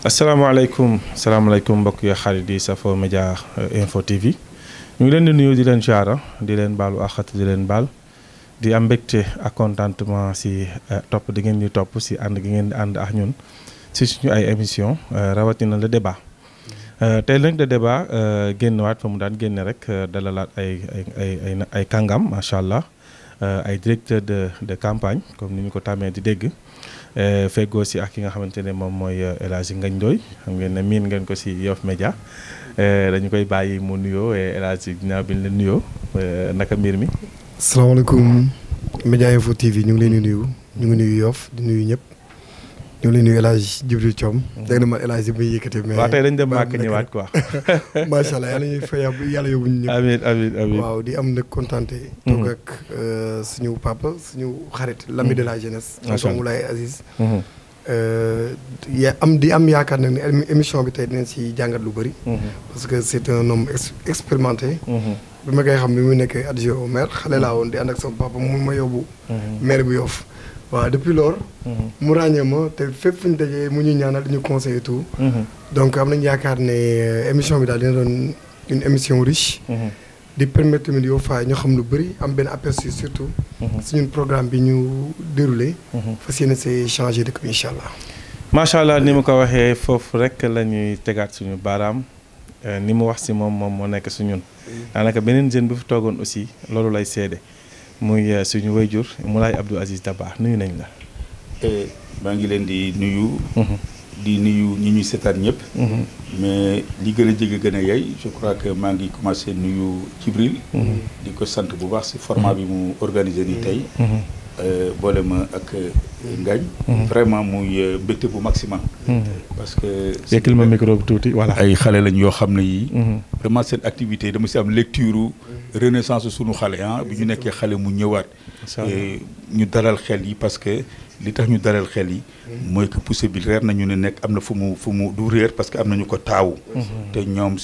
asalaamaaleykum mbokk yi xarit yi Safo Média Info TV ñu ngi leen di nuyu di leen jaara di leen baalu àqat di leen baal di am mbégte ak contentement si topp di ngeen di topp si ànd gi ngeen di ànd ak ñun si suñu ay émission rawatina le débat tey nag le débat génnewaat fa mu daan génne rek dalalaat ay kàngam macha allah ay directeur de campagne comme ni ñu ko tàmmee di dégg. feggoo si ak ki nga xamante ne moom mooy El Hadji Ngagne Ndoye xam ngeen ne miin ngeen ko si Yoff Média dañu koy bàyyi mu nuyoo El Hadji ginnaaw bi ñu leen nuyoo naka mbir mi. asalaamaaleykum Média Info TV ñu ngi leen di nuyu ñu ngi nuyu Yoff di nuyu ñëpp ñu ngi leen nuyu El Hadji Djibril Thiam. dégg na ma El Hadji muy yëkkati mais. waaw tey dañ dem màkk ñëwaat quoi. macha allah yàlla ñuy fay yàlla yóbbu ñu ñëpp. amiin waaw di am nag kontaante. toog ak suñu papa suñu xarit. l'ami de la jeunesse. macha allah Moulay Aziz. di am yaakaar nag ne émission bi tey dinañ si jàngat lu bëri. parce que c'est un homme expérimenté. bi ma koy xam bi mu nekk adjoint au maire xale laa woon di ànd ak sama papa mu ma yóbbu. maire bu Yoff. waaw depuis lors mu ràññee ma te fépp fu ñu dajee mu ñu ñaanal di ñu conseiller tout. donc am nañu yaakaar ne émission bi daal dina doon une émission riche. di permettre tamit yow faa ñu xam lu bëri am benn aperçu surtout. si ñun programme bi ñu déroulé. fas yéene see changé dëkk bi incha allah. macha allah ni mu ko waxee foofu rek la ñuy tegaat suñu baaraam ni mu wax si moom moo nekk su ñun. daanaka beneen jeune bu fi toogoon aussi loolu lay seede. muy suñu wayjur Moulay Abdou Aziz Dabakh nuyu nañ la. maa ngi leen di nuyu. di nuyu ñi ñuy seetaan ñëpp. mais li gën a jege gën a yey je crois que maa ngi commencé nuyu Djibril. di ko sant bu baax si format bi mu organisé nii tey. boole ma ak Ngagne. vraiment muy mbégte bu maximum. parce que. yekkil ma micro bi tuuti voilà. ay xale lañ yoo xam ne yii. vraiment seen activité dama si am lecture renaissance sunu xale bi ñu nekkee xale mu ñëwaat. ñu dalal xel yi parce que li tax ñu dalal xel yi. mooy que poussé bi reer nañu ne nekk am na fu mu du réer parce que am nañu ko taawu. te ñoom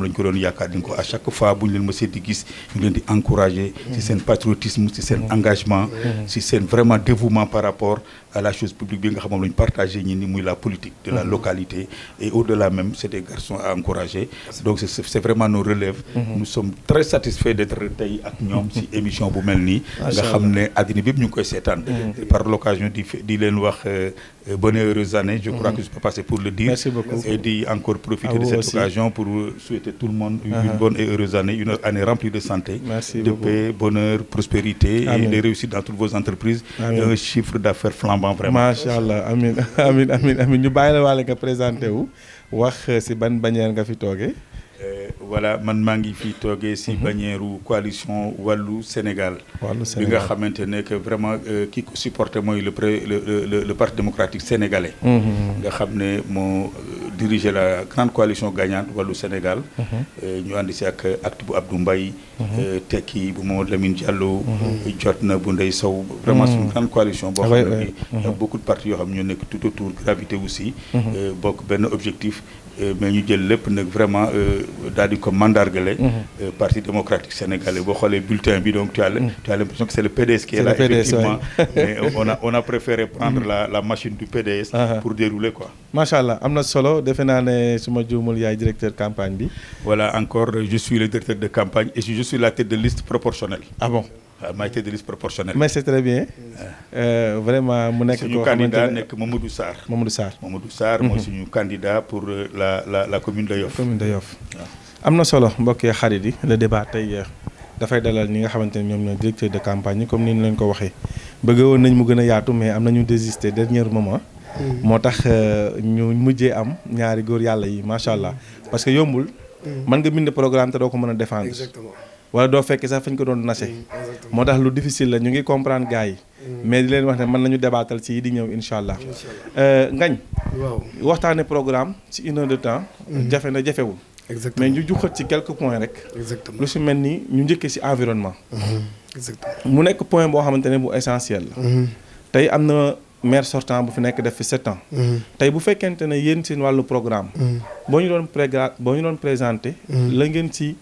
lañ ko doon yaakaar di ko à chaque fois bu ñu leen mësee di gis ñu leen di encourager. ci seen patriotisme ci seen engagement. ci seen vraiment dévouement par rapport à la chose publique bi nga xam moom la ñu partagé ñi ni muy la politique de la localité et au-delà même c'est des garçons à encourager. donc c'est vraiment nos relèves. nous sommes très satisfaits d'être tey ak ñoom ci émission bu mel nii. nga xam ne àddina bépp ñu ngi koy seetaan. par l'occasion di leen wax bonne et heureuse année. je crois que je peux passer pour le dire. Merci beaucoup. Et d'y encore profiter de cette occasion pour souhaiter tout le monde une bonne et heureuse année, une année remplie de santé, de paix, bonheur, prospérité et de réussite dans toutes vos entreprises. Et un chiffre d'affaires flambant vraiment. Machallah, amin ñu bàyyi la waale nga présenté wu wax si ban bannière nga fi toogee. Voilà man maa ngi fi toogee si bannière coalition wàllu Sénégal. bi nga xamante ne que vraiment ki ko supporté mooy le parti démocratique sénégalais. nga xam ne moo diriger la grande coalition gagnante wàllu Sénégal. ñu ànd si ak acte bu Abdou Mbaye. tekki bu Mamadou Lamine Diallo. jot na bu Ndeye Sow. vraiment c'est une grande coalition. boo xam ne bi beaucoup de partis yoo xam ñoo nekk tout autour gravité aussi. bokk benn objectif. mais ñu jël lépp nag vraiment daal di ko mandargale. parti démocratique sénégalais boo xoolee bulletin bi donc tu as l'impression que c'est le PDS qui est là effectivement. mais on a préféré prendre la machine du PDS. pour dérouler quoi. macha allah am na solo defe naa ne su ma juumul yaay directeur campagne bi. voilà encore je suis le directeur de campagne et je suis la tête de liste proportionnelle. ah bon. maa tête de liste proportionnelle. mais c'est très bien. vraiment mu nekk suñu candidat nekk Mamadou Sarr. Mamadou Sarr mooy suñu candidat pour la commune de Yoff. commune de Yoff am na solo mbokk xarit yi le débat tey dafay dalal ñi nga xamante ne ñoom ñooy directeur de campagne yi comme ni ñu leen ko waxee bëgg woon nañ mu gën a yaatu mais am nañu désisté dernier moment. moo tax ñu mujjee am ñaari góor yàlla yi macha allah parce que yombul. mën nga bind programme te doo ko mën a défendre. exactement. wala doo fekkee sax fañ ko doon nase. moo tax lu difficile la ñu ngi comprendre gars yi. mais di leen wax ne mën nañu débattal ci yi di ñëw incha allah. Ngagne. waaw waxtaane programme ci 1 heure de temps. jafe na jafewul. exactement mais ñu juxat ci quelques points rek. exactement lu si mel ni ñu njëkkee ci environnement. exactement mu nekk point boo xamante ne bu essentiel la. tey am na maire sortant bu fi nekk def fi 7 ans. tey bu fekkente ne yéen seen wàllu programme. boo ñu doon présenté. la ngeen ci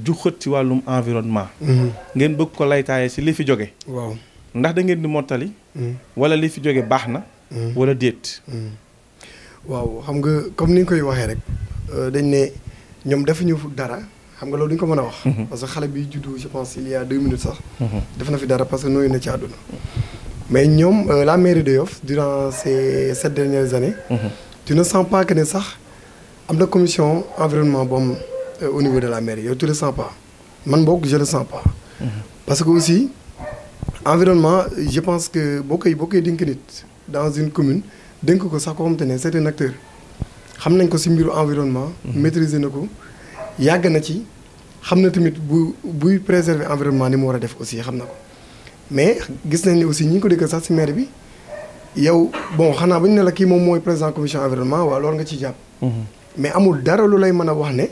juxat ci wàllum environnement. ngeen bëgg ko laytaaye ci li fi jóge. waaw ndax da ngeen di mottali. wala li fi jóge baax na. wala déet. waaw xam nga comme ni nga koy waxee rek dañ ne ñoom defuñu dara xam nga loolu duñ ko mën a wax. parce que xale bi juddu je pense il y a 2 minutes sax. def na fi dara parce que nooyu na ci àdduna. mais ñoom la mairie de Yoff durant ces 7 dernières années. tu ne sens pas que ne sax am na commission environnement boobu au niveau de la mairie yow tu le sens pas man boog je le sens pas. parce que aussi environnement je pense que boo koy dénk nit dans une commune dénk ko sax ko xamante ne c'est un acteur xam nañ ko ci mbiru environnement. maîtriser na ko yàgg na ci xam na tamit buy préserver environnement ni mu war a def aussi xam na ko mais gis nañ ni aussi ñi ngi ko dégg sax ci maire bi yow bon xanaa ba ñu ne la kii moom mooy président commission environnement waaw loolu nga ciy jàpp. mais amul dara lu lay mën a wax ne.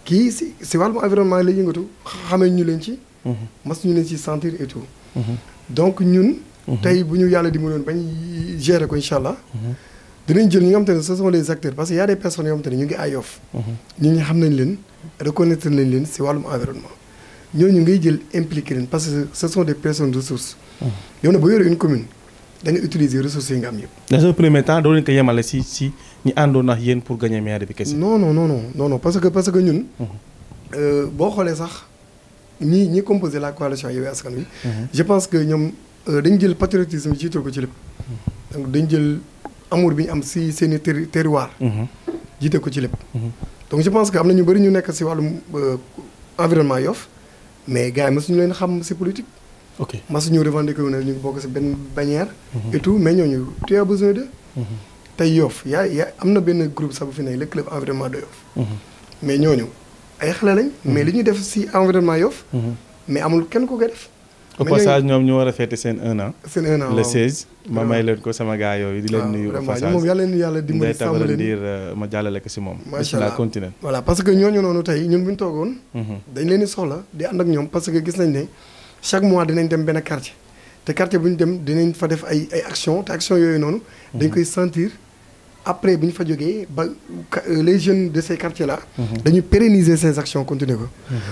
kii ci wàllum environnement lay yëngatu xamee ñu leen ci. mas ñu leen ci sentir et tout. donc ñun. tey bu ñu yàlla dimbali woon bañ gérer ko incha allah. dinañ jël ñi nga xamante ne ce sont les acteurs parce que y a des personnes yoo xamante ne ñu ngi à Yoff. nit ñi xam nañ leen reconnaître nañ leen ci wàllum environnement. ñooñu ngay jël impliqué leen parce que ce sont des personnes ressources. yow nag bu yore une commune da nga utiliser ressources yi nga am yëpp. dans un premier temps doo leen ko yemale ci ñi àndoon ak yéen pour gagner maire bi kese. non parce que ñun. boo xoolee sax ñi composé la coalition Yewwi Askan Wi. je pense que ñoom dañ jël patriotisme jiital ko ci lépp. donc dañ jël amour bi ñu am ci seeni terroir. jiite ko ci lépp. donc je pense que am na ñu bëri ñu nekk ci wàllum environnement Yoff mais gars yi mësuñu leen xam ci politique. ok mësuñu revendiquer wu ne ñu ngi bokk ci benn bannière. et tout mais ñooñu tu as besoin de. tey Yoff yaa am na benn groupe sax bu fi nekk le club environnement de Yoff. mais ñooñu ay xale lañ. mais li ñu def ci environnement Yoff. mais amul kenn ku koy def. au passage ñoom ñu war a fêter seen 1 an. seen 1 an le 16. ma may leen ko sama gars yooyu di leen nuyu. au passage moom yàlla dimbali sàmm leen ma jàllale ko ci moom. macha allah continuer. voilà parce que ñooñu noonu tey ñun bu ñu toogoon. dañ leen di soxla di ànd ak ñoom parce que gis nañ ne chaque mois dinañ dem benn quartier. te quartier bu ñu dem dinañ fa def ay action te action yooyu noonu. dañ koy sentir après bu ñu fa jógee ba les jeunes de ces quartiers là. dañu pérenniser ces actions continuer ko.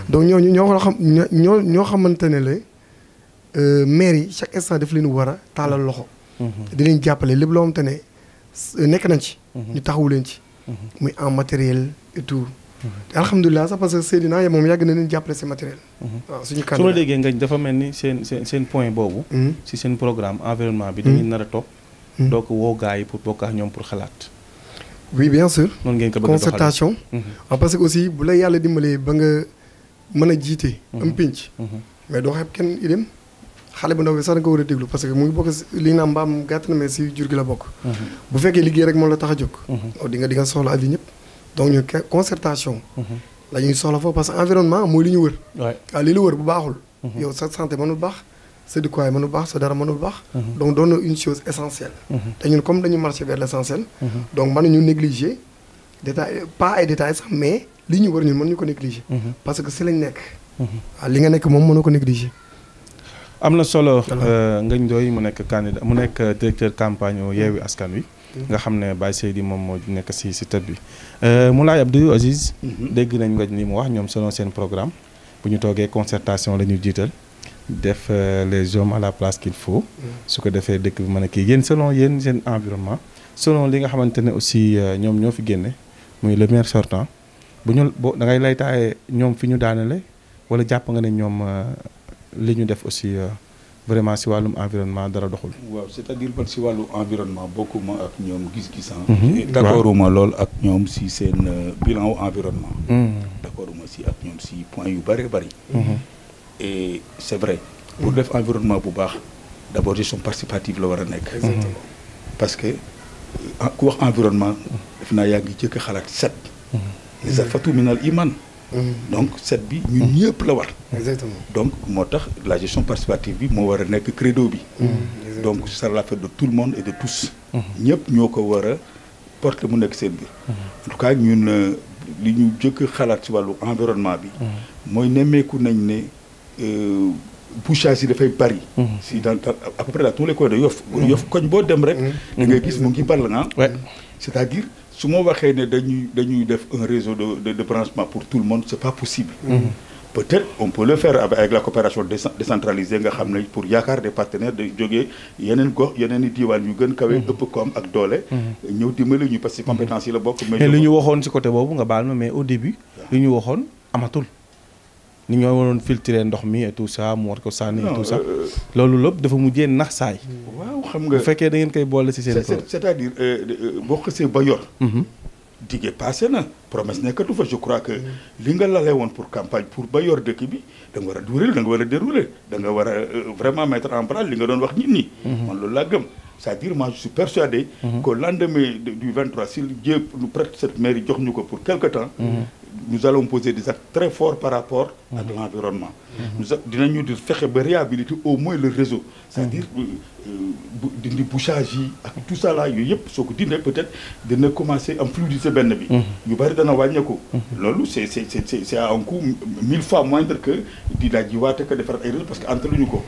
donc ñooñu ñoo xamante ne la. maire yi chaque instant daf leen war a taalal loxo. di leen jàppale lépp loo xamante ne nekk nañ ci. ñu taxawu leen ci. muy en matériel et tout. alhamdulilah sax parce que Seydina moom yàgg na leen jàppale si matériel. waaw suñu candidat su ma déggee nga dafa mel ni seen point boobu. si seen programme environnement bi. dañuy nar a toog. donc woo gars yi pour bokk ak ñoom pour xalaat. oui bien sûr. noonu ngeen ko bëgg a doxalee concertation. parce que aussi bu la yàlla dimbalee ba nga mën a jiite. am pinc. mais doo xeeb kenn idem. xale bu ndaw bi sax da nga ko war a déglu parce que mu ngi bokk li naa mbaam gàtt na mais si jur gi la bokk. bu fekkee liggéey rek moom la tax a jóg. di nga soxla avis ñëpp. donc ñu concertation. la ñuy soxla foofu parce que environnement mooy li ñu wër. waaw li la wër bu baaxul. yow sa santé mënul baax sa dëkkuwaay mënul baax sa dara mënul baax. donc doon na une chose essentielle. te ñun comme dañu marcher vers l' essentiel. donc mënuñu négliger détail pas ay détails sax mais li ñu wër ñun mënuñu ko négliger. parce que si lañ nekk. waaw li nga nekk moom mënoo ko négliger. am na solo Ngagne Ndoye mu nekk candidat mu nekk directeur campagne Yewwi Askan Wi. nga xam ne Baye Seydi moom moo nekk si tët bi. Moulay Abdou Aziz. dégg nañ Ngagne li mu wax ñoom selon seen programme bu ñu toogee concertation la ñu jiital def les hommes à la place qu'il faut. su ko defee dëkk bi mën a kii yéen selon yéen seen environnement selon li nga xamante ne aussi ñoom ñoo fi génne muy le maire sortant bu ñu da ngay lay taayee ñoom fi ñu daanale wala jàpp nga ne ñoom. li ñu def aussi vraiment si wàllum environnement dara doxul. waaw c'est-à-dire man si wàllu environnement bokkuma ak ñoom gis-gis. d'accorduma lool ak ñoom si seen bilan wu environnement. d'accorduma si ak ñoom si point yu bëri bëri. et c'est vrai pour def environnement bu baax d'abord gestion participative la war a nekk. exactement parce que ku wax environnement. def naa yaa ngi jëkk xalaat set. al-fatu minal iman. donc set bi ñun ñëpp la war. exactement donc moo tax la gestion participative bi moo war a nekk credo bi. donc ce sera la fête de tout le monde et de tous. ñëpp ñoo ko war a porter mu nekk seen biir. en tout cas ñun li ñu jëkk xalaat ci wàllu environnement bi. mooy nemmeeku nañ ne bouchage yi dafay bari. si dans à peu près dans tous les coins de Yoff. Yoff koñ boo dem rek. da ngay gis mu ngi ball nga. c'est-à-dire. su ma waxee ne dañuy def un réseau de branchement pour tout le monde c'est pas possible. peut-être on peut le faire avec la coopération décentralisée nga xam ne pour yaakaar des partenaires de jógee yeneen gox yeneen i diwaan yu gën kawe ëpp koom ak doole ñëw dimbali ñu parce que compétence yi la bokk mais li ñu waxoon ci côté boobu nga baal ma mais au début li ñu waxoon amatul ni ñoo waroon filtrer ndox mi et tout ça mu war ko sànni et tout ça loolu lépp dafa mujjee nax saay waaw xam nga bu fekkee da ngeen koy boole ci seen c'est-à-dire boo xësee ba yor dige passé na promesse nekkatu fa je crois que li nga lalee woon pour campagne pour ba yor dëkk bi da nga war a duréel da nga war a dérouler da nga war a vraiment mettre en pratique li nga doon wax nit ñi man loolu laa gëm c'est-à-dire moi je suis persuadé qu'au lendemain du 23 si Dieu nous prête cette mairie jox ñu ko pour quelque temps nous allons poser des actes très forts par rapport ak l'environnement dinañu di fexe ba réhabiliter au moins le réseau c'est-à-dire dindi bouchage yi ak tout ça là yooyu yëpp soo ko dindee peut-être dina commencer am fluidité benn bi yu bari dana wàññeeku loolu c'est à un coût 1000 fois moindre que di daa jiwaate que defar ay réseau parce que antaluñu ko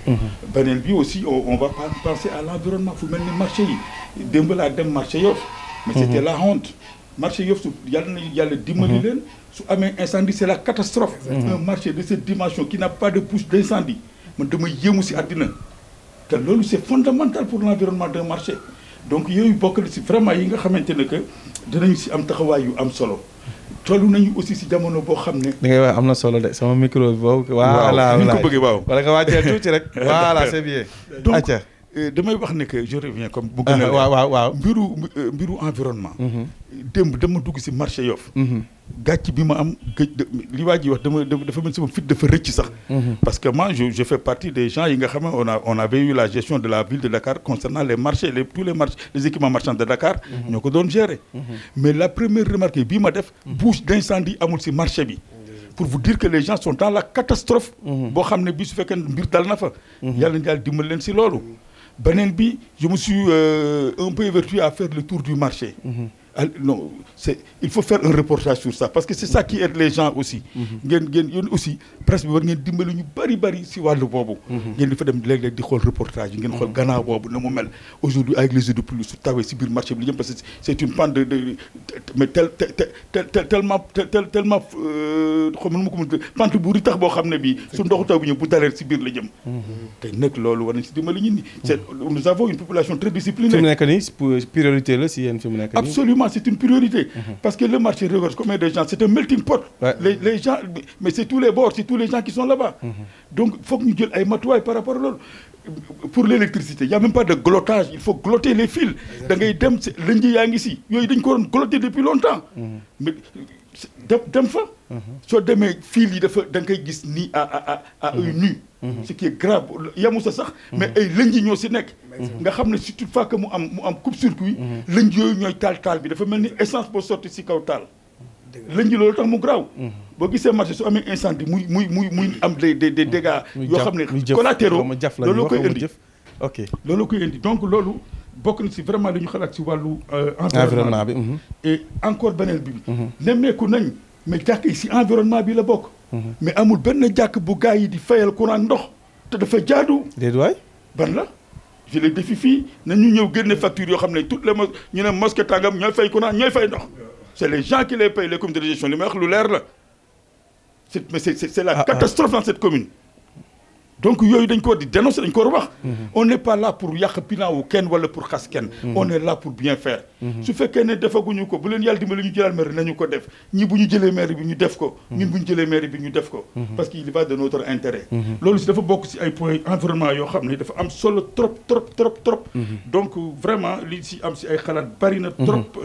beneen bi aussi on va penser à l'environnement fu mel ni marché yi démb laa dem marché Yoff mais c'était la honte marché Yoff su yàlla dimbali leen su amee incendie c'est la catastrophe un marché de cette dimension qui n'a pas de bouche d'incendie man dama yéemu si àddina te loolu c'est fondamental pour l'environnement d'un marché donc yooyu bokk na si vraiment yi nga xamante ne que dinañu si am taxawaay yu am solo tollu nañu aussi si jamono boo xam ne da ngay wax am na solo de sama micro bi boobu voilà ni ko bëggee waaw wala nga wàccee tuuti rek voilà c'est bien donc damay wax ne que je reviens comme bu gën a waaw mbiru environnement démb dama dugg si marché Yoff gàcc bi ma am gëj li waa ji wax dafa mel sama fit dafa rëcc sax parce que moi je fais partie des gens yi nga xam ne on avait eu la gestion de la ville de Dakar concernant les marchés tous les marchés les équipements marchands de Dakar ñoo ko doon gérer mais la première remarque bii ma def bouche d'incendie amul si marché bi pour vous dire que les gens sont dans la catastrophe boo xam ne bii su fekkee mbir dal na fa yàlla na yàlla dimbali leen si loolu beneen bi je me suis un peu évertué à faire le tour du marché non il faut faire un reportage sur ça parce que c'est ça qui aide les gens aussi ngeen yéen aussi presse bi war ngeen dimbali ñu bari si wàllu boobu ngeen di fa dem léeg-léeg di xool reportage yi ngeen xool gannaaw boobu na mu mel aujourd'hui avec les eaux de pluie su tawee si biir marché bi li jëm parce que c'est une pente de mais tellement xam nu ma ko mën pente bu ritax boo xam ne bii su ndoxu taw bi ñëw bu dalee si biir la jëm te nag loolu war nañ si dimbali ñun ñi nous avons une population très disciplinée fi mu nekk nii priorité la si yéen fi mu nekk nii absolument c'est une priorité parce que le marché regorge combien de gens c'est un melting pot les gens mais c'est tous les bords c'est tous les gens qui sont là-bas donc faut que ñu jël ay matuwaay par rapport à loolu pour l'électricité il y a même pas de glottage il faut glotter les fils da ngay dem lënj yaa ngi si yooyu dañ ko waroon glotter depuis longtemps mais dem fa soo demee fil yi dafa da nga koy gis nii à œil nu ce qui est grave yamu sa sax mais ay lënj ñoo si nekk nga xam ne si toutefois que mu am coupe-circuit lënj yooyu ñooy taal bi dafa mel ni essence boo sotti si kaw taal lënj loolu tax mu graaw boo gisee marché su amee incendie muy am des dégâts yoo xam ne collatéraux loolu koy indi loolu koy indi donc loolu bokk na si vraiment li ñu xalaat si wàllu environnement bi et encore beneen bi nemmeeku nañ mais jàkk yi si environnement bi la bokk mais amul benn jàkk bu gars yi di fayal courant ndox te dafa jaadu déet waay ban la je les défie fii na ñu ñëw génne facture yoo xam ne toutes les ñu ne mosquée tàngam ñooy fay courant ñooy fay ndox c'est les gens qui les payent les comités de gestion li may wax lu leer la mais c'est la catastrophe dans cette commune donc yooyu dañ ko war di dénoncer dañ ko war a wax on n'est pas là pour yàq bilan wu kenn wala pour xas kenn on est là pour bien faire su fekkee ne defaguñu ko bu leen yàlla dimbali ñu jëlaat maire nañu ko def ñi bu ñu jëlee maire bi ñu def ko ñun bu ñu jëlee maire bi ñu def ko parce qu'il y va de notre intérêt loolu si dafa bokk si ay points environnement yoo xam ne dafa am solo trop donc vraiment li si am si ay xalaat bari na trop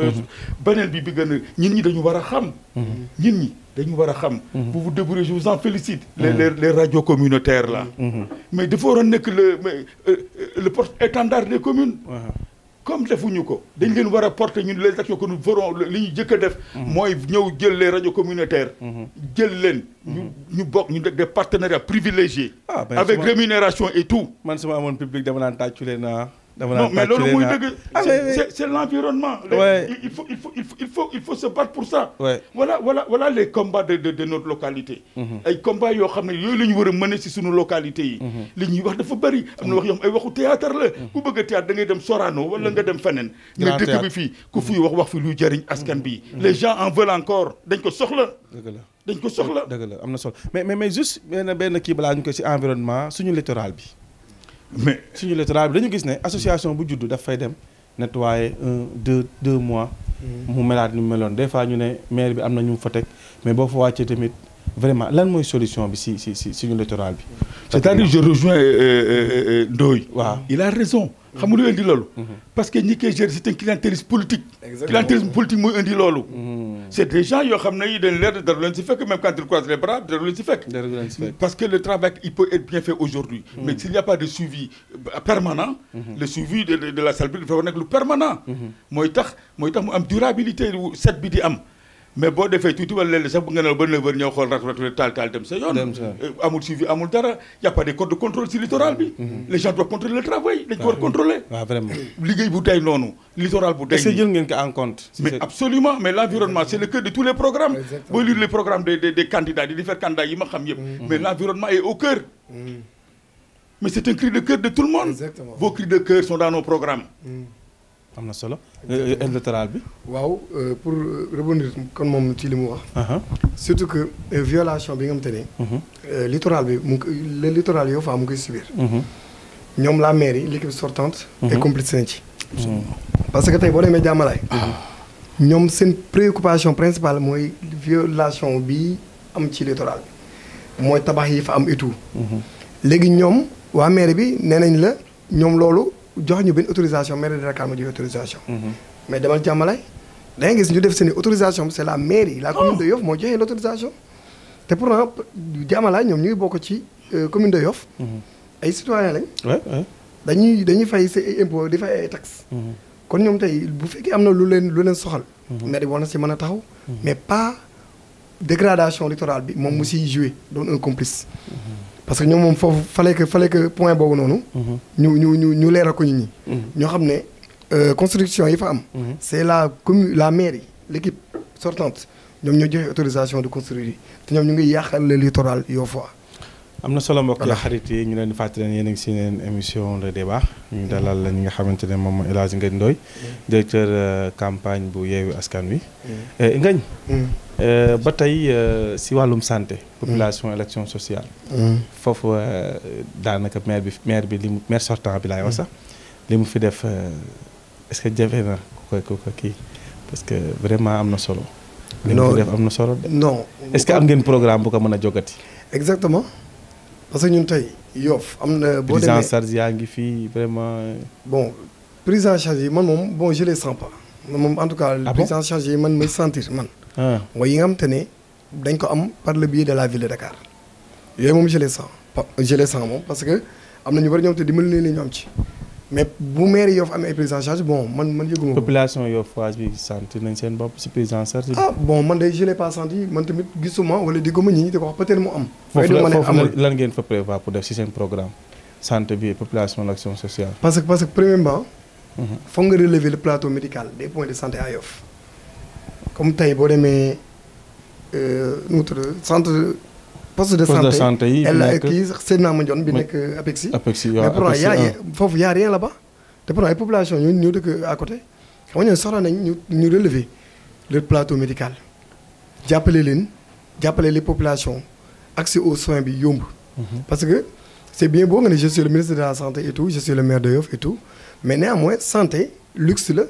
beneen bi gën a ñi dañu war a xam ñi dañu war a xam vous vous débrouillez je vous en félicite les radios communautaires là mais dafa waroon nekk le porte-étendard des communes comme defuñu ko dañ leen war a porter ñun les actions que nous ferons li ñu jëkk a def mooy ñëw jël les radios communautaires jël leen ñu bokk ñu des partenariats privilégiés avec rémunération et tout man sama amoon public dama naan tàccu leen non mais loolu mooy dëgg c'est l'environnement il faut se battre pour ça voilà les combats de notre localité ay combats yoo xam ne yooyu la ñu war a mener si suñu localité yi li ñuy wax dafa bëri am na wax yoo xam ay waxu théâtre la ku bëgg a théâtre da ngay dem Sorano wala nga dem feneen mais dëkk bi fii ku fuy wax fi luy jëriñ askan bi les gens en veulent encore dañ ko soxla dañ ko soxla. dëgg la am na solo mais juste benn kii balaa ñu ko ci environnement suñu littoral bi. mais suñu littoral bi dañu gis ne association bu juddu daf fay dem nettoyer 2 mois. mu melaat ni mu meloon des fois ñu ne maire bi am na ñu fa teg mais boo fa wàccee tamit vraiment lan mooy solution bi si suñu littoral bi. c'est-à-dire je rejoins Ndoye. waaw il a raison. xam nga lu indi loolu. parce que ñi koy gérer c'est un clientélisme politique. clientélisme politique mooy indi loolu. c'est des gens yoo xam ne yi dañ leer dara leen si fekk même quand ils croisent les bras dara leen si fekk. parce que le travail il peut être bien fait aujourd'hui. mais s'il n'y a pas de suivi permanent. le suivi de la salubrité dafa war nekk lu permanent. mooy tax mu am durabilité set bi di am. mais boo defee tuuti wala léeg-léeg sax bu nga ne ba 9h ñëw xool rat taal dem sa yoon. amul suivi amul dara y' a pas de code de contrôle si littoral bi. les gens doivent contrôler le travail dañ ko war contrôler. waaw vraiment liggéey bu day noonu. littoral bu day est-ce que jël ngeen ko en compte. mais absolument mais l'environnement c'est le cœur de tous les programmes. boo lire les programmes des candidats des différents candidats yi ma xam yëpp. mais l'environnement est au cœur. mais c'est un cri de cœur de tout le monde. Vos cris de cœur sont dans nos programmes. am na solo littoral bi. waaw pour rebondir kon moom ci li mu wax. surtout que violation bi nga xamante ne. littoral bi le littoral Yoff mu ngi koy subir. ñoom la mairie l'équipe sortante. est complice nañ ci. parce que tey boo demee Jàmmalaay. ñoom seen préoccupation principale mooy violation bi am ci littoral bi mooy tabax yi fa am et tout. léegi ñoom waa mairie bi nee nañ la ñoom loolu. jox ñu benn autorisation mairie de Dakar ma joxe autorisation. mais demal Jàmmalaay da ngay gis ñu def seen autorisation c'est la mairie la commune de Yoff moo joxe l'autorisation. te pourtant Jàmmalaay ñoom ñu ngi bokk ci commune de Yoff. ay citoyens lañ. dañuy fay seen impôt di fay ay taxes. kon ñoom tey bu fekkee am na lu leen soxal. mairie war na si mën a taxaw. mais pas dégradation littorale bi moom mu siy jouer doon un complice. parce que ñoom moom foofu fallait que point boobu noonu. ñu leeral ko nit ñi. ñoo xam ne construction yi fa am. c'est la commune la mairie l'équipe sortante ñoom ñoo joxe autorisation de construire yi te ñoom ñu ngi yàqal le littoral Yoffois. am na solo mbokk xarit yi ñu leen di fàttali leen yéen a ngi si leen émission le débat ñu dalal la ñi nga xamante ne moom El Hadj Ngagne Ndoye directeur campagne bu Yewwi Askan Wi. Ngagne. ba tey si wàllum santé. population élection sociale. foofu daanaka maire bi li mu maire sortant bi laay wax sax li mu fi def est-ce que jafe na ko kii parce que vraiment am na solo. li mu fi def am na solo. non est-ce que am ngeen programme bu ko mën a jogati. exactement parce que ñun tey Yoff am na. boo demee prise en charge yaa ngi fii vraiment. bon prise en charge yi man moom bon je les sens pas man moom en tout cas. prise en charge yi man may sentir man. mooy yi nga xamante ne dañ ko am par le biais de la ville de Dakar yooyu moom je les sens moom parce que am na ñu bari ñoom te dimbali leen ñu am ci mais bu maire Yoff amee ay prise en charge bon man yëguma ko. population Yoffoise bi sentir nañ seen bopp si prise en charge. bon man de je l'ai pas senti man tamit gisuma wala dégguma ñi di ko wax peut-être mu am. foofu lan ngeen fa prévoir pour def si seen programme santé bi population l'action sociale. parce que premièrement. foog nga relever le plateau médical des points de santé à Yoff. comme tey boo demee nu mu tudd centre poste de santé yi kii Seydina Mandione bi nekk Apexi waaw mais pourtant foofu y a rien là-bas te pourtant ay population ñoo dëkk à côté xam nga ñooñu soxla nañ ñu relever le plateau médical jàppale les populations accès aux soins bi yomb parce que c'est bien beau nga ne je suis le ministre de la santé et tout je suis le maire de Yoff et tout mais néanmoins santé luxe la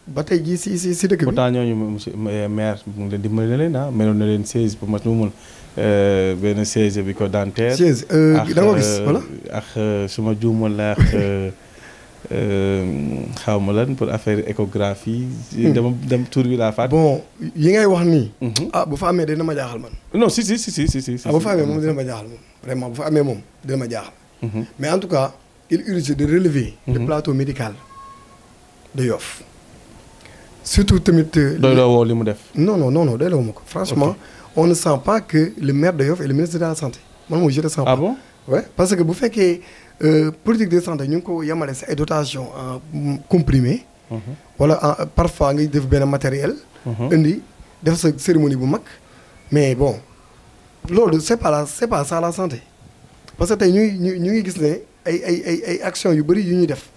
ba tey jii si dëkk bi. pourtant ñooñu monsieur maire mu ngi leen dimbali na leen meloon na leen 16 pour mat mu mun benn 16 bi ko dentaire. 16 da nga ko gis voilà. ak suma juumal la xaw ma lan pour affaire échographie. dama dem tour bi laa faat. bon yi ngay wax nii. bu fa amee dina ma jaaxal man. non si. bu fa amee moom dina ma jaaxal moom vraiment bu fa amee moom dina ma jaaxal. mais en tout cas il urge de relever. le plateau médical de Yoff. surtout tamit. doyloo woo li mu def. non doyloo ma ko franchement. on ne sent pas que le maire de Yoff est le ministre de la santé man moom je le sens pas. Ah bon? Ouais, parce que bu fekkee politique de santé ñu ngi ko yemale si ay dotation en comprimé. wala parfois ngay def benn matériel. indi def sa cérémonie bu mag. mais bon loolu c'est pas ça la santé parce que tey ñu ngi gis ne ay actions yu bëri yu ñuy def.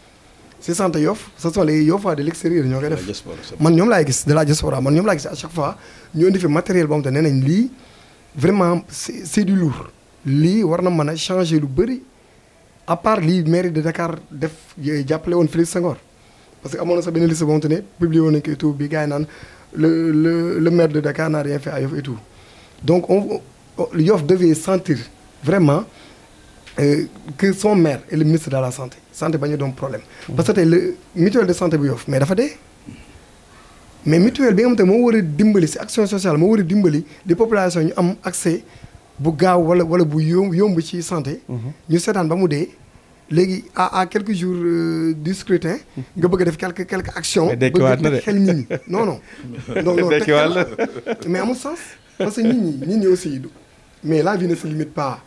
si santé Yoff ce sont les Yoffois de l'extérieur ñoo koy def man ñoom laay gis de la diaspora man ñoom laay gis à chaque fois ñu indi fi matériel boo xam te nee nañ lii vraiment c'est du lourd lii war na mën a changer lu bëri à part lii mairie de Dakar def jàppale woon Félix Senghor parce que amoon na sax benn liste boo xamante ne publié woon nañ ko et tout bi gars yi naan le maire de Dakar n'a rien fait à Yoff et tout donc Yoff devait sentir vraiment que son maire est le ministre de la santé bañu doon problème parce que tey le mutuelle de santé bu Yoff mais dafa dee mais mutuelle bi nga xamante ne moo war a dimbali si action sociale moo war a dimbali di population ñu am accès bu gaaw wala bu yomb ci santé ñu seetaan ba mu dee léegi à quelques jours du scrutin nga bëgg a def quelques actions bëgg xel nit ñi non mais amul sens parce que nit ñi aussi mais la vie ne se limite pas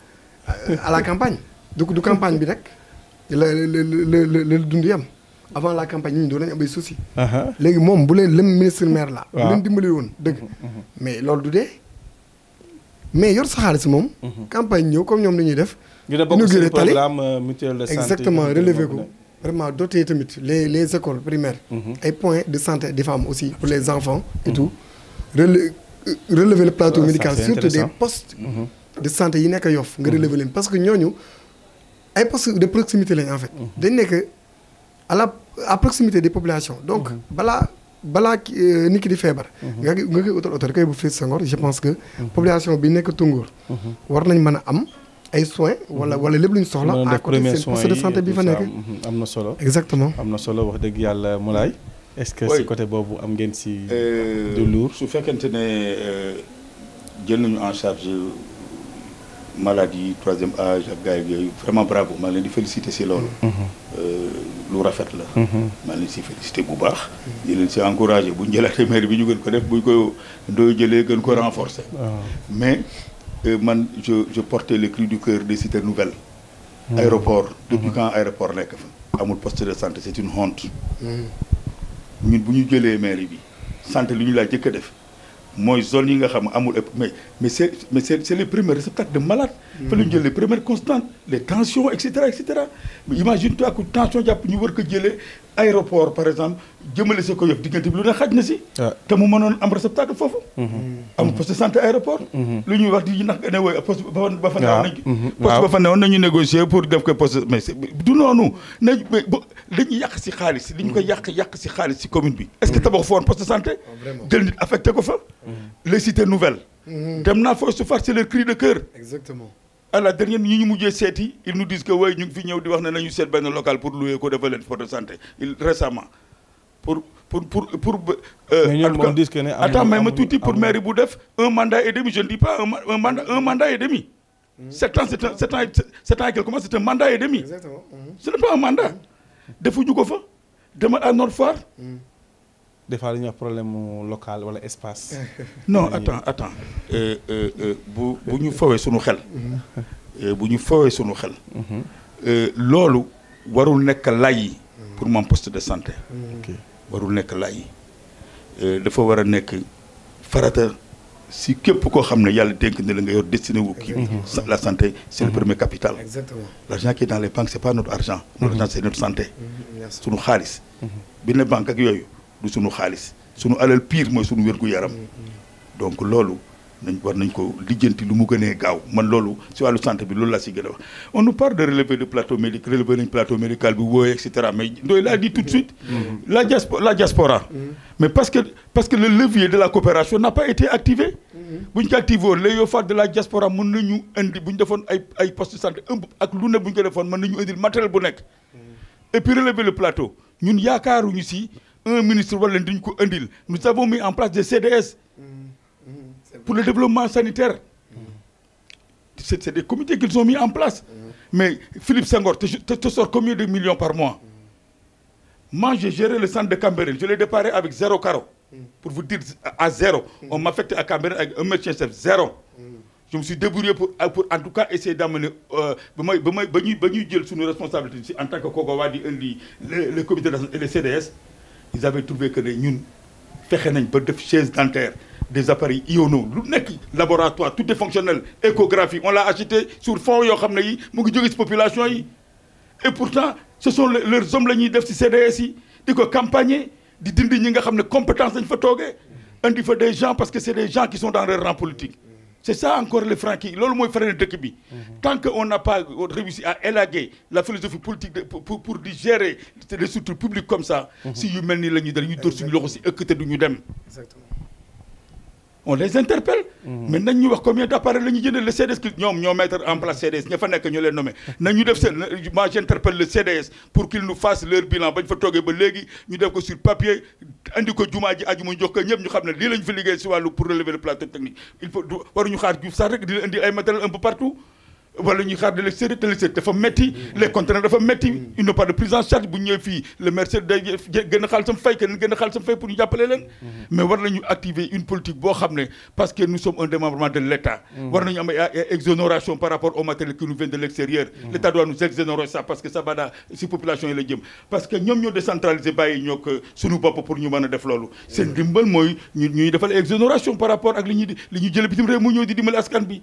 à la campagne du campagne bi rek la dund yam avant la campagne nit ñi doon nañu am ay soucis léegi moom bu leen le ministre maire la bu leen dimbali woon dëgg mais loolu du dee mais yor sa xaalis moom campagne ñëw comme ñoom dañuy def inauguré tali mutuelle de santé exactement relever ko vraiment doter tamit les écoles primaires ay points de santé des femmes aussi pour les enfants et tout relever le plateau médical surtout des postes de santé yi nekk Yoff nga relever leen parce que ñooñu ay postes de proximité lañ en fait dañ nekk à proximité des populations donc balaa nit ki di feebar nga koy utal oto koy bu Félix Senghor je pense que population bi nekk Tungur war nañ mën a am ay soins wala lépp lu ñu soxla à côté seen poste de santé bi fa nekk am na solo exactement am na solo wax dëgg yàlla Moulay est-ce que si côté boobu am ngeen si du lourd su fekkente ne jël nañu en charge maladie troisième âge ak gars yooyu vraiment bravo maa ngi leen di féliciter si loolu lu rafet la maa ngi leen si féliciter bu baax di leen si encourager bu ñu jëlaatee maire bi ñu gën ko def bu ñu ko doo jëlee gën ko renforcer mais man je portais le cri du cœur des cités nouvelles aéroport depuis quand aéroport nekk fa amul poste de santé c'est une honte ñun bu ñu jëlee maire bi santé lu ñu laa jëkk a def mooy zone yi nga xam amul mais c'est les premiers réceptacles de malades fa la ñu jël les premières constantes les tensions et cetera mais imagine toi que tension jàpp ñu war ko jëlee aéroport par exemple jëmale sa ko Yoff diggante bi lu ne xaj na si te mu mënoon am réceptacle foofu amul poste de santé aéroport lu ñuy wax di nax ne wooy poste ba fa newoon nañ poste ba fa newoon nañu négocier pour def ko poste mais du noonu nañ dañuy yàq si xaalis li ñu ko yàq si xaalis si commune bi est-ce que tabax fa woon poste de santé jël nit affecté ko fa les cités nouvelles dem naa fa se farcer le cri de cœur exactement à la dernière ñi ñu mujjee seeti ils nous disent que way ñu ngi fi ñëw di wax ne nañu seet benn local pour louer ko defal leen poste de santé récemment pour mais ñoom moom disent que ne attends mais ma tuuti pour mairie bu def un mandat et demi je ne dis pas un mandat et demi 7 ans c'est un quelque moment c'est un mandat et demi exactement ce n'est pas un mandat defuñu ko fa demal à Nord Foire des fois dañuy wax problème local wala espace non attends bu ñu fowee sunu xel bu ñu fowee sunu xel loolu warul nekk lay pour moom poste de santé warul nekk lay dafa war a nekk farata si képp koo xam ne yàlla dénk na la nga yor destiné wu kii la santé c'est le premier capital exactement l'argent qui est dans les banques c'est pas notre argent notre argent c'est notre santé sunu xaalis bi ne banque ak yooyu du sunu xaalis sunu alal pire mooy sunu wér-gu-yaram donc loolu war nañ ko lijjanti lu mu gënee gaaw man loolu si wàllu santé bi loolu laa si gën a wax on nous parle de relever de plateau médical relever nañ plateau médical bi wooye et cetera mais Ndoye l'a dit tout de suite la diaspora mais parce que le levier de la coopération n'a pas été activé bu ñu ko activé woon les Yoffaat de la diaspora mën nañu indi bu ñu defoon ay poste de santé ak lu ne bu ñu ko defoon mën nañu indil matériel bu nekk et puis relever le plateau ñun yaakaaruñu si un ministre wala dañ ko indil nous avons mis en place des CDS pour le développement sanitaire c'est des comités qu'ils ont mis en place mais Philippe Senghor te sort combien de millions par mois moi j'ai géré le centre de Cambérène je l'ai déparé avec 0 carreau pour vous dire à 0 on m'affecte à Cambérène avec un médecin chef 0 je me suis débrouillé pour en tout cas essayer d'amener ba ñuy jël suñu responsabilité en tant que kooku waa di indi les comités et les CDS ils avaient trouvé que ne ñun fexe nañ ba def chaise dentaire des appareils iono lu nekk laboratoire tout est fonctionnel échographie on l'a acheté sur fonds yoo xam ne yi mu ngi jóge ci population yi et pourtant ce sont leurs hommes la ñuy def ci CDS yi di ko campagner di dindi ñi nga xam ne compétence dañ fa toogee indi fa des gens parce que c'est des gens qui sont dans leur rang politique c'est ça encore les francs qui loolu mooy freiné dëkk bi. tant que on n'a pas réussi à élaguer la philosophie politique pour di gérer les structures publiques comme ça. si yu mel ni la ñuy dañuy dóor suñu loxo si ëkk te du ñu dem. Exactement. On les interpelle. mais nañ ñu wax combien d'appareils la ñuy jëndee le CDS ñoom ñoo mettre en place CDS ña fa nekk ñoo leen nommé nañ ñu def seen moi j'interpelle le CDS pour qu'il nous fasse leur bilan bañ fa toogee ba léegi ñu def ko sur papier andi ko jumaa ji aju muy jox ko ñëpp ñu xam ne lii la ñu fi liggéey si wàllu pour relever le plateau technique il faut waruñu xaar Diouf sax rek di indi ay matériel un peu partout. wala ñuy xaar de l'extérieur te l'extérieur dafa metti les conteneurs dafa metti il n'y a pas de prise en charge bu ñëwee fii le maire day gën a xaalisam fay kenn gën a xaalisam fay pour ñu jàppale leen mais war nañu activer une politique boo xam ne parce que nous sommes un démembrement de l'État war nañu am ay exonération par rapport au matériel qui nous vient de l'extérieur l'État doit nous exonérer ça parce que ça va daa si population yi la jëm parce que ñoom ñoo décentraliser bàyyi ñoo ko suñu bopp pour ñu mën a def loolu seen dimbal mooy ñuy defal exonération par rapport ak li ñuy jële bitim réew mu ñëw di dimbali askan bi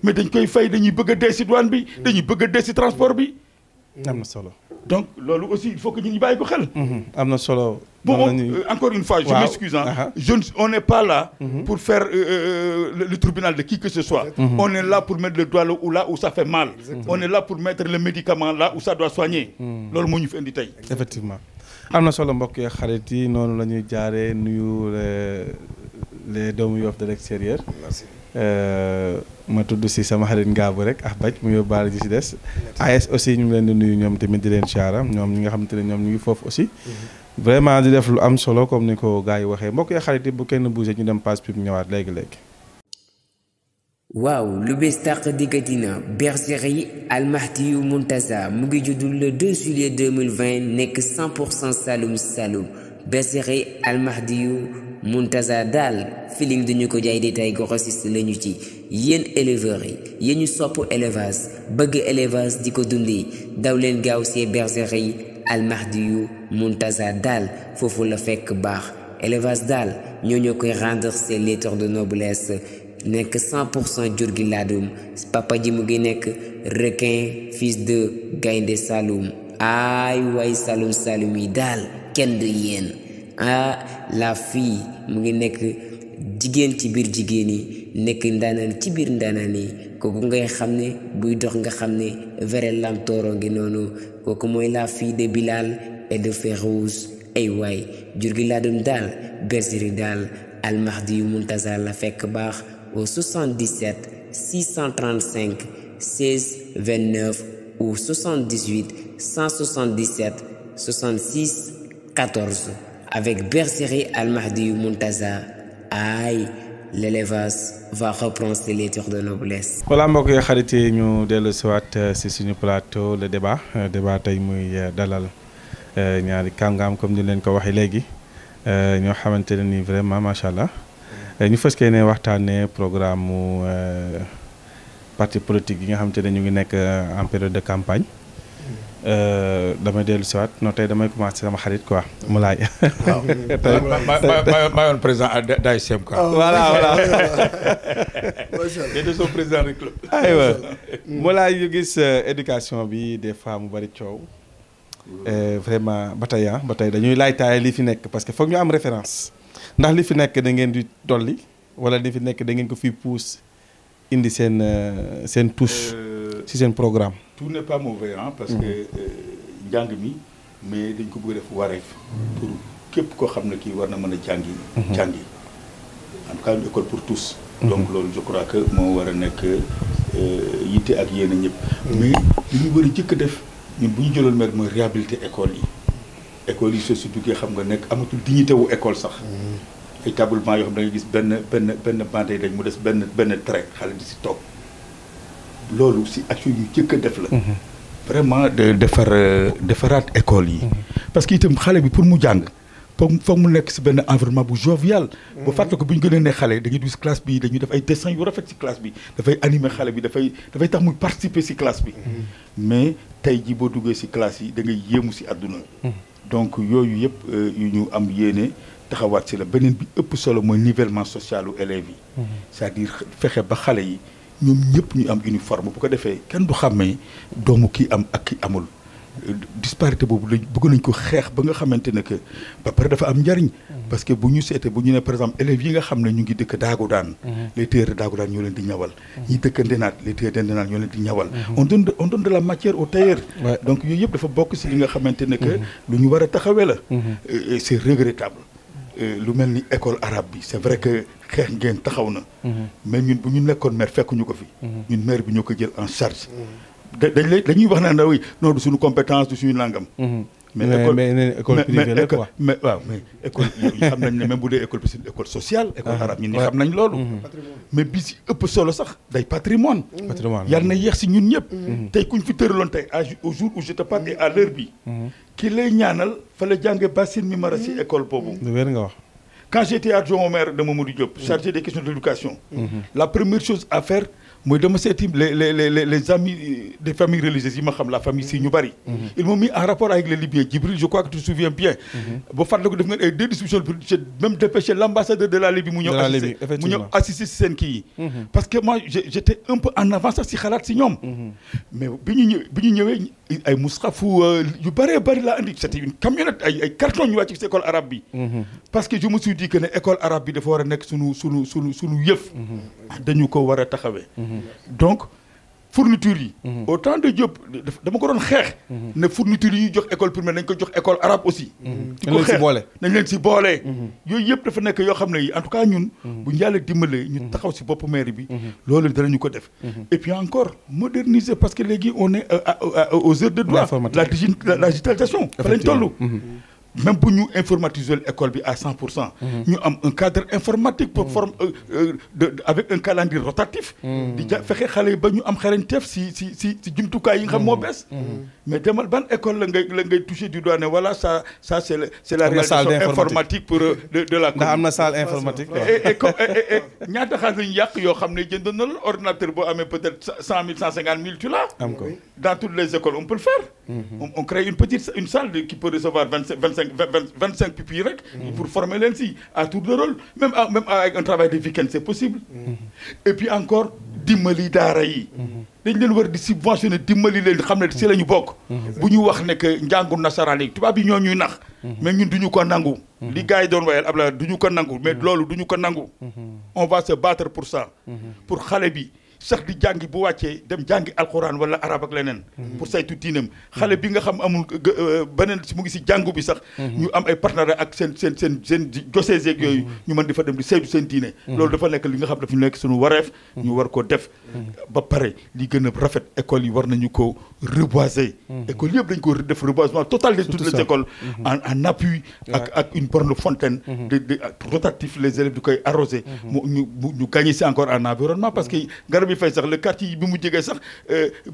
mais dañ koy fay dañuy bëgg a dee si douane bi dañuy bëgg a dee si transport bi. am na solo. donc loolu aussi il faut que ñu bàyyi ko xel. am na solo. bon encore une fois je m'excuse on n'est pas là pour faire le tribunal de qui que ce soit. On est là pour mettre le doigt là où ça fait mal. On est là pour mettre le médicament là où ça doit soigner. loolu moo ñu fi indi tey. effectivement am na solo mbokk yi xarit yi noonu la ñuy jaaree nuyu les doomu Yoff de l'extérieur. Merci. ma tudd si sama xarit Ngaabu rek baj mu yóbbaale ji si des. AS aussi ñu ngi leen di nuyu ñoom tamit di leen siyaara ñoom ñi nga xamante ne ñoom ñu ngi foofu aussi. vraiment di def lu am solo comme ni ko gars yi waxee mbokk yi xarit yi bu kenn bougé ñu dem page pub ñëwaat léegi-léegi. waaw lu bees tàq diggati na bergerie Al Mahdi yu Muntaza mu ngi judd le 2 juillet 2020 nekk 100% Saloum Saloum bergerie Al Mahdi yu Muntaza daal feeling dañu ko jaay détail grossiste lañu ci yéen éleveurs yi yéen ñu sopp élevage bëgg élevage di ko dundee daw leen gaaw see bergerie Al Mahdi yu Muntaza daal foofu la fekk baax élevage daal ñoo koy rendre ses laiteurs de noblesse nekk 100% jur gi laadum papa ji mu ngi nekk requin fils de gaynde Saloum ay waay Saloum Saloum yi daal kenn du yéen la fille mu ngi nekk jigéen ci biir jigéen yi nekk ndaanaan ci biir ndaanaan yi kooku ngay xam ne buy dox nga xam ne vrai lam tooro ngi noonu kooku mooy la fille de Bilal et de Férouz ay waay jur gi laadum daal bergerie daal Al Mahdi yu Muntaza la fekk baax au 77 635 16 29 ou 78 177 66 14 avec bergerie Al Mahdi yu Muntaza ay l'élevage va reprendre ses laiteurs de noblesse. voilà mbokk yi xarit yi ñu dellu siwaat si suñu plateau le débat tey muy dalal ñaari kàngaam comme ni leen ko waxee léegi ñoo xamante ne ni vraiment macha allah. ñu fas yéene waxtaanee programme mu parti politique yi nga xamante ne ñu ngi nekk en période de campagne damay dellu si waat non tey damay commencer sama xarit quoi Moulay. waaw maa yoon président d'ASM quoi. voilà. de son président du club. aywa Moulay yu gis éducation bi des fois mu bari coow. vraiment ba tey dañuy laajtaay li fi nekk parce que foog ñu am référence. ndax li fi nekk da ngeen di dolli wala li fi nekk da ngeen ko fi pousse indi seen touche ci seen programme. tout n'est pas mauvais parce que njàng mi mais dañ ko bëgg def wareef pour képp koo xam ne kii war na mën a jàngi en tout cas une école pour tous. donc loolu je crois que moo war a nekk yitte ak yéen a ñëpp. mais li ñu war a jëkk def ñun bu ñu jëloon maire mooy réhabiliter école yi. école yi soo si duggee xam nga nekk amatul dignité wu école sax ay tablement yoo xam da nga gis benn bande dañ mu des benn trait xale di si toog loolu si action yu jëkk a def la vraiment de defaraat école yi parce que itam xale bi pour mu jàng foog mu nekk si benn environnement bu jovial ba fàtte ko bu ñu gënee ne xale da ngay gis classe bi dañuy def ay dessin yu rafet si classe bi dafay animer xale bi dafay tax muy participer si classe bi mais tey ji boo duggee si classe yi da ngay yéemu si àdduna donc yooyu yëpp yu ñu am yéene taxawaat si la beneen bi ëpp solo mooy nivellement social u élèves yi c'est-à-dire fexe ba xale yi ñoom ñëpp ñu am uniforme bu ko defee kenn du xàmmee doomu kii am ak ki amul disparité boobu lañ bëgg nañ ko xeex ba nga xamante ne que ba pare dafa am njariñ parce que bu ñu seetee bu ñu ne par exemple élèves yi nga xam ne ñu ngi dëkk Dagoudane les tailleurs de Dagoudane ñoo leen di ñawal ñi dëkk Ndenaat les tailleurs de Ndenaat ñoo leen di ñawal on donne de la matière aux tailleurs donc yooyu yëpp dafa bokk si li nga xamante ne que lu ñu war a taxawee la et c'est regrettable lu mel ni école arabe bi c'est vrai que xeex ngeen taxaw na mais ñun bu ñu nekkoon maire fekkuñu ko fi ñun maire bi ñoo ko jël en charge dañuy wax naan oui non du suñu compétence du suñu nangam. mais école privée la quoi mais waaw mais école yi xam nañ ne même bu dee école bi c'est école sociale. école arabe ñun ñi xam nañ loolu. mais bi si ëpp solo sax day patrimoine. yàlla na yéex si ñun ñëpp. tey kuñ fi tëraloon tey au jour où je te parle et à l'heure bi ki lay ñaanal fa la jànge Bassine mi mara si école boobu. lu wér nga wax. Quand j'étais adjoint au maire de Mamadou Diop, chargé des questions de l'éducation, la première chose à faire, moi, de me les amis des familles religieuses, la famille Signobari, ils m'ont mis en rapport avec les Libyens. Djibril, je crois que tu te souviens bien. Bon, deux discussions, j'ai même dépêché l'ambassadeur de la Libye, assister à qui. Parce que moi, j'étais un peu en avance si Khalat Signom. Mais, ay Mousrafou yu bëree bëri laa andi c'était une camionnette ay carton ñu wàcc ci école arabe bi parce que je me suis dit que ne école arabe bi dafa war a nekk sunu yëf dañu ko war a taxawee donc fourniture yi au temps de Diop dama ko doon xeex ne fourniture yi ñuy jox école primaire nañ ko jox école arabe aussi di ko xeex nañ leen si boole yooyu yëpp dafa nekk yoo xam ne yi en tout cas ñun bu ñu yàlla dimbalee ñu taxaw si bopp mairie bi loolu danañu ko def et puis encore moderniser parce que léegi on est aux heures de droit la digitalisation fa lañ toll même pour nous informatiser l'école à 100%, nous avons un cadre informatique pour forme, avec un calendrier rotatif. Déjà, fait que les gens ont un si jumtuka yi nga mo bess mais demal ban école la ngay toucher du doigt ne voilà ça c'est la réalisation informatique pour de la commune. Amna salle informatique et ñaata xal ñu yak yo xamné jënd na ordinateur bo amé peut-être 100 000 150 000 tu l'as. Dans toutes les écoles on peut le faire. On crée une salle qui peut recevoir 25 pupilles pour former l'ENSI à tour de rôle même avec un travail de week-end c'est possible. Et puis encore dimbali daara yi dañ leen war di subventionner dimbali leen xam ne si la ñu bokk bu ñu wax ne que njàngu nasaraan yi tubaab yi ñoo ñuy nax mais ñun duñu ko nangu li gars yi doon wayal Abdoulaye duñu ko nangu mais loolu duñu ko nangu on va se battre pour ça pour xale bi sax di jàngi bu wàccee dem jàngi alxuraan wala arab ak leneen pour saytu diinam xale bi nga xam amul beneen mu ngi si jàngu bi sax ñu am ay partenariat ak seen diocèse yeeg yooyu ñu mën di fa dem di saytu seen diine loolu dafa nekk li nga xam dafa nekk suñu wareef ñu war ko def ba pare li gën a rafet école yi war nañu ko reboiser école yëpp dañ ko def reboisement total de toutes les écoles en appui ak une borne fontaine de rotatif les élèves di koy arroser ñu gagner si encore en environnement parce que le quartier bi mu jégé sax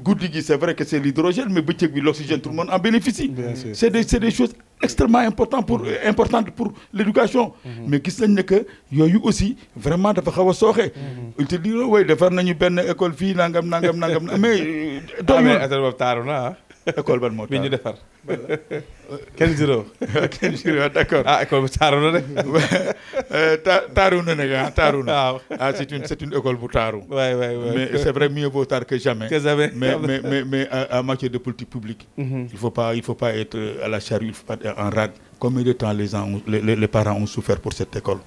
goudi gi c'est vrai que c'est l'hydrogène mais bëccëg bi l'oxygène tout le monde en bénéficie c'est des choses extrêmement importantes pour l'éducation mais gis nañ ne que yooyu aussi vraiment dafa xaw a sooxe il te dit way defar nañu benn école fii nangam mais doon taaru na école ban moo bi ñu defar Ken Giro d'accord école bu taaru na de taaru na nag taaru na c'est une école bu taaru mais c'est vrai mieux vaut tard que jamais mais en matière de politique publique il faut pas être à la charrue il faut pas être en rade combien de temps les parents ont souffert pour cette école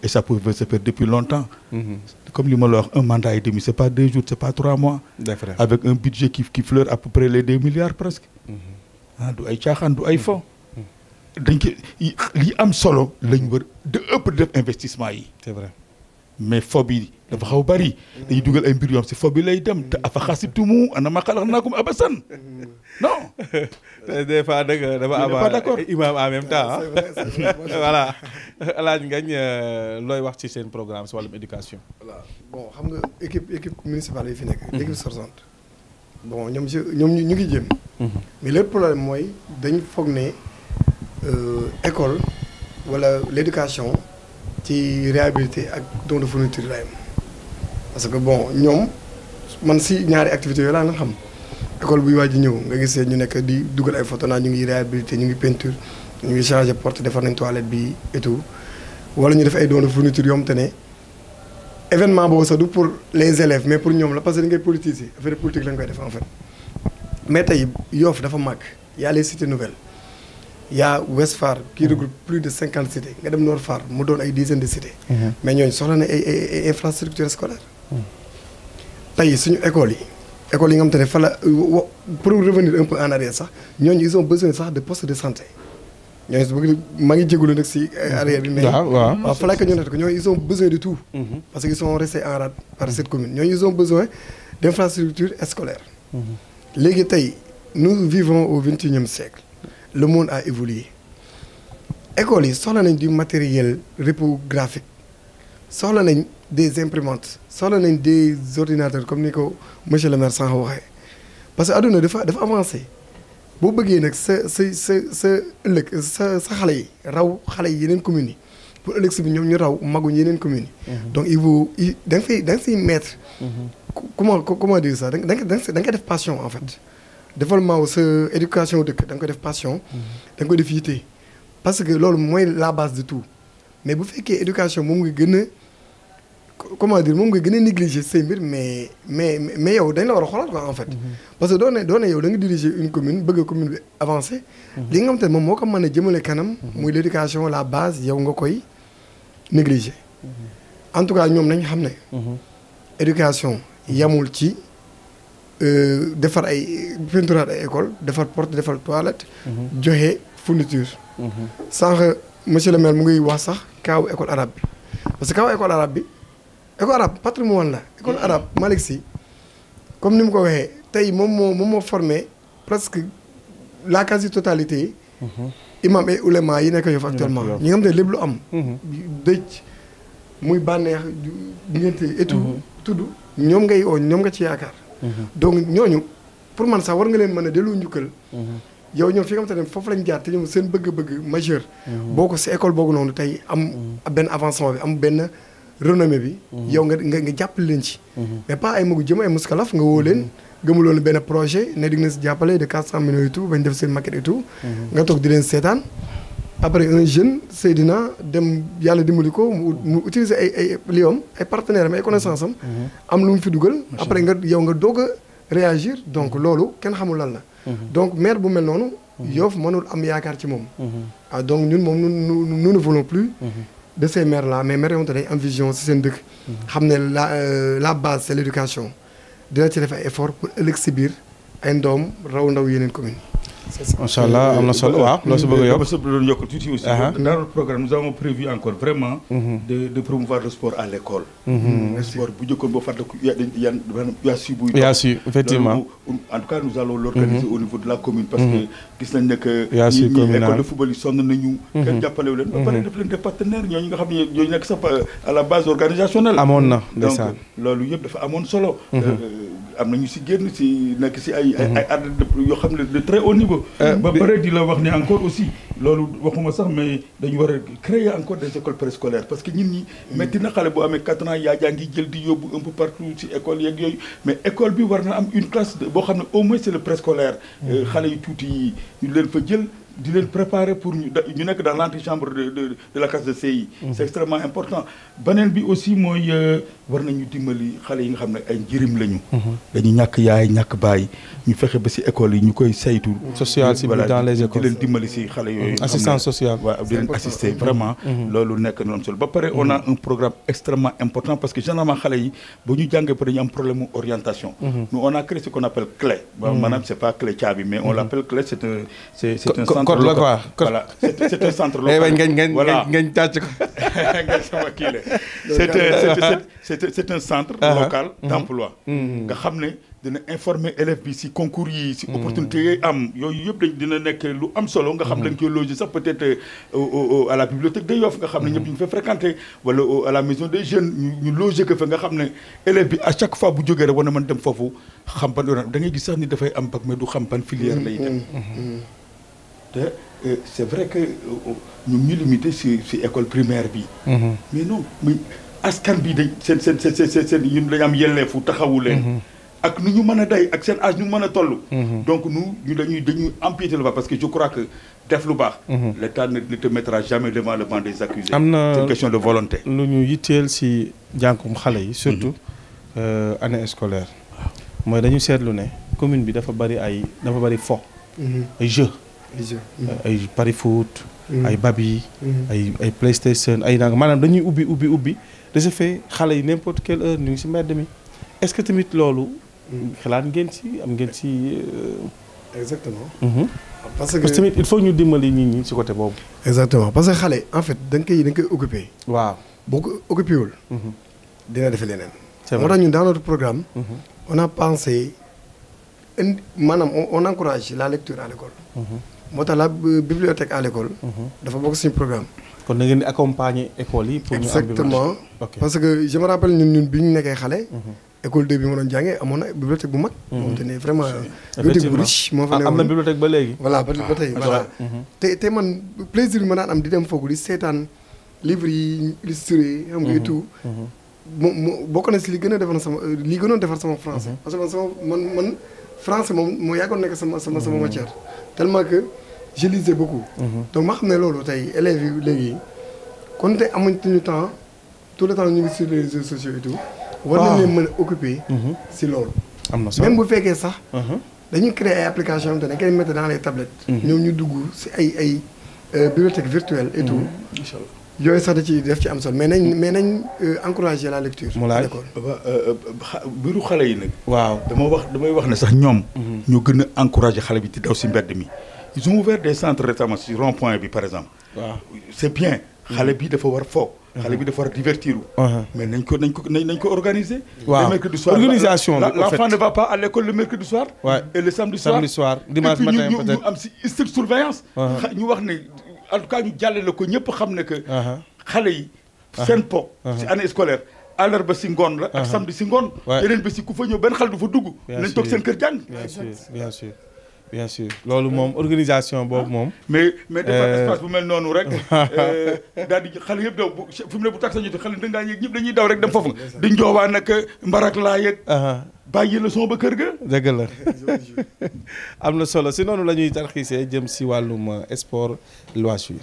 et ça pouvait se faire depuis longtemps comme li ma la wax un mandat et demi c'est pas 2 jours c'est pas 3 mois avec un budget qui fleure à peu près les 2 milliards presque du ay caaxaan du ay fo dañ ko li am solo lañ wër de ëpp def investissement yi c'est vrai mais fo bi dafa xaw bari dañuy dugal ay mbir yoom si fo bi lay dem te afa xasitumu ana ma xalaxnaakum abasan non des fois dëgg dama am imam en même temps voilà alaaj ngañ looy wax ci seen programme si wàllum éducation voilà bon xam nga équipe municipale yi fi nekk l'équipe sortante bon ñoom ñu ngi jëm mais le problème mooy dañ foog ne école wala l'éducation ci réhabilité ak don de fourniture la yam parce que bon ñoom man si ñaari activités yooyu laa nga xam école buy waaj ñëw nga gisee ñu nekk di dugal ay photo naa ñu ngi réhabilité ñu ngi peinture ñu ngi changer porte defar nañ toilette bi et tout wala ñu def ay don de fourniture yoom te ne événement boobu sax du pour les élèves mais pour ñoom la parce que dañ koy politiser affaire politique lañ koy def en fait mais tey Yoff dafa màgg y a les cités nouvelles y a Ouest Foire qui regroupe plus de 50 cités nga dem Nord Foire mu doon ay dizaines de cités. mais ñooñu soxla na ay infrastructures scolaires. tey suñu écoles yi nga xam te ne fa la pour revenir un peu en arrière sax ñooñu ils ont besoin sax de postes de santé ñooñu su bëgg maa ngi jégalu nag si arrière bi. mais waaw fa la que ñu ne ko ñooñu ils ont besoin de tout. parce que ils sont restés en rade par cette commune ñooñu ils ont besoin d' infrastructures scolaires. léegi tey nous vivons au 21e siècle. le monde a évolué écoles yi soxla nañ du matériel reprographique soxla nañ des imprimantes soxla nañ des ordinateurs comme ni ko monsieur le maire sànq waxee parce que adduna dafa avancé boo bëggee nag sa ëllëg sa xale yi raw xale yi yeneen communes yi pour ëllëg si bi ñoom ñu raw maguñ yeneen communes yi. donc il faut da nga fiy mettre. comment dire ça da nga koy def passion en fait. développement sa éducation dëkk da nga koy def passion. da nga koy def yitte parce que loolu mooy la base de tout mais bu fekkee éducation moom nga gën a comment dire moom nga gën a négliger say mbir mais yow dañ la war a xoolaat quoi en fait. parce que doo ne yow da nga diriger une commune bëgg a commune bi avancer. li nga xam te ne moom moo ko mën a jëmale kanam. muy l' éducation la base yow nga koy négliger. en tout cas ñoom nañ xam ne. éducation yamul ci. defar ay peinturaat ay école defar porte defar toilette. joxe fourniture. sànq monsieur le maire mu ngi wax sax kaaw école arabe bi parce que kaaw école arabe bi école arabe patrimoine la école arabe Malick Sy comme ni mu ko waxee tey moom moo formé presque la quasi totalité yi. imam et ulema yi nekk Yoff actuellement. ñi nga xam ne lépp lu am. dëj muy bànneex ngénte et tout tudd ñoom ngay oo ñoom nga ci yaakaar. donc ñooñu pour man sax war nga leen mën a delloo njukkal. yow ñoom fi nga xamante ne foofu lañ jaar te ñoom seen bëgg-bëgg majeur. boo ko si école boobu noonu tey am benn avancement bi am benn renommée bi. yow nga jàppale leen ci. mais pas ay magu jëm ay muskalaf nga woo leen. gëmuloon benn projet ne di nga si jàppale de 400 millions et tout bañ def seen maquette et tout. nga toog di leen seetaan. après un jeune Seydina dem yàlla dimbali ko mu utiliser ay liom ay partenaires am ay connaissance am lu mu fi dugal. après yow nga doog a réagir donc loolu kenn xamul lan la. donc maire bu mel noonu. Yoff mënul am yaakaar ci moom. ah donc ñun moom nous ne voulons plus. de ces maires là mais maires yoo xamante ne day am vision si seen dëkk. xam ne la base c'est l'éducation dina ci def ay effort pour ëllëg si biir ay ndoom raw ndaw yeneen communes yi. macha allah am na solo waaw loo si bëgg a yokk. dama doon yokk tuuti aussi. dans notre programme nous avons prévu encore vraiment. de promouvoir le sport à l'école. le sport bu njëkkoon boo fàttaliku yaa su effectivement en tout cas nous allons l'organiser au niveau de la commune. parce que gis nañ ne que. ñi école de football yi sonn nañu. kenn jàppalewu leen. ba pare def leen des partenaires ñooñu nga xam ne ñooñu nekk sax à la base organisationnelle. amoon na ndeysaan donc loolu yëpp dafa amoon solo. am nañu si génn si nekk si ay adde yoo xam ne de très haut niveau. ba pare di la wax ne encore aussi loolu waxuma sax mais dañu war a créer encore des écoles préscolaires parce que ñun ñi metti na xale bu amee 4 ans yaa ngi jël di yóbbu un peu partout ci école yeeg yooyu mais école bi war na am une classe boo xam ne au moins c'est le préscolaire. xale yu tuuti yi ñu leen fa jël di leen préparer pour ñu nekk dans l'antichambre de la classe de CI. c'est extrêmement important beneen bi aussi mooy war nañu dimbali xale yi nga xam ne ay njëriñ lañu. dañu ñàkk yaay ñàkk baay ñu fexe ba ci école yi ñu koy saytu. social ci dans les écoles di leen dimbali ci xale yooyu. assistance sociale waaw di leen assister vraiment. loolu nekk noonu solo ba pare on a un programme extrêmement important parce que généralement xale yi ba ñu jàngee ba dañu am problème orientation. nous on a créé ce qu'on appelle CLE. maanaam c'est pas CLE caabi mais on l'appelle CLE c'est un centre local. Voilà c'est un centre local. voilà ngeen tàcc ko. c'est un centre local d'emploi. nga xam ne dina informer élèves bi ci concours yi ci opportunité yooyu am yooyu yëpp dañ dina nekk lu am solo nga xam dañ koy loger sax peut-être à la bibliothèque de Yoff nga xam ne ñëpp ñu fa fréquenter wala à la maison des jeunes ñu loger ko fa nga xam ne élève bi à chaque fois bu jógee rek war na mën dem foofu xam ban da ngay gis sax ni dafay am bac mais du xam ban filière lay dem. te c'est vrai que ñu ngi limité ci école primaire bi. mais non mais askan bi dañ seen ñun dañu am yelleefu taxawu leen. ak nu ñu mën a day ak seen âge ñu mën a toll. donc ñu dañuy empiéter le pas parce que je crois que def lu baax. l'État ne te mettra jamais devant le banc des accusés. am na c'est une question de volonté. lu ñu yitteel ci jànkum xale yi. surtout année scolaire. mooy dañu seetlu ne commune bi dafa bari fo. ay jeux. ay pari foot. ay babi. ay PlayStation ay nang maanaam dañuy ubbi de ce fait xale yi n'importe quelle heure ñu ngi si mbedd mi est-ce que tamit loolu. xalaat ngeen si am ngeen si. exactement. parce que tamit il faut ñu dimbali nit ñi si côté boobu. exactement parce que xale en fait da nga koy occupé. waaw boo ko occupé wul. dina defe leneen. c'est moo vrai tax ñun dans notre programme. on a pensé maanaam on encourage la lecture à l'école. moo tax la bibliothèque à l'école. dafa bokk suñu programme. kon da ngeen di accompagner école yi. pour ñu am exactement parce que je me rappelle ñun bi ñu nekkee xale. école 2 bi ma doon jàngee amoon na bibliothèque bu mag. moom te ne vraiment. bibliothèque bu riche moo fa nekkoon am na bibliothèque ba léegi. voilà ba tey voilà. te man plaisir bi ma daan am di dem foofu di seetaan livres yi illustré xam nga et tout. mu bokk na si li gën a defar li gënoon defar sama français. parce que man français moom moo yàggoon nekk sama matière. tellement que je lisais beaucoup. donc ma xam ne loolu tey élèves yi léegi kon te amuñu temps tout le temps ñu ngi sur les réseaux sociaux et tout. war nañ leen mën a occuper. si loolu. am na solo même bu fekkee sax. dañuy créer ay applications te dañ koy mettre dans les tablettes. ñoom ñu dugg si ay bibliothèque virtuelle et tout. incha allah yooyu sax def ci am solo mais nañ encourager la lecture. mu laaj biiru xale yi nag. waaw damay wax ne sax ñoom. ñoo gën a encourager xale bi di daw si mbedd mi. ils ont ouvert des centres récemment si rond point bi par exemple. waaw c'est bien. xale bi dafa war foo. xale bi dafa war divertir. mais nañ ko organiser. waaw le mercredi soir organisation bi l'enfant ne va pas à l'école le mercredi soir. et le samedi soir dimanche matin peut-être ñu am si stricte surveillance. ñu wax ne en tout cas ñu jàllale ko ñëpp xam ne que. xale yi seen po. si année scolaire àllarba si ngoon la. ak samedi si ngoon. yeneen bés si ku fa ñëw benn xale du fa dugg. nañ toog seen kër jàng. bien sûr loolu moom organisation boobu moom. mais defar espace bu mel noonu rek. daal di xale yëpp daw fi mu ne bu tax sa ñuti xale da ngaa yéeg ñëpp dañuy daw rek dem foofu nga. di njoowaa nag mbarak laa yeeg. bàyyi leçon ba kër ga. dëgg la am na solo si noonu la ñuy tarxiisee jëm si wàllum sport loisir.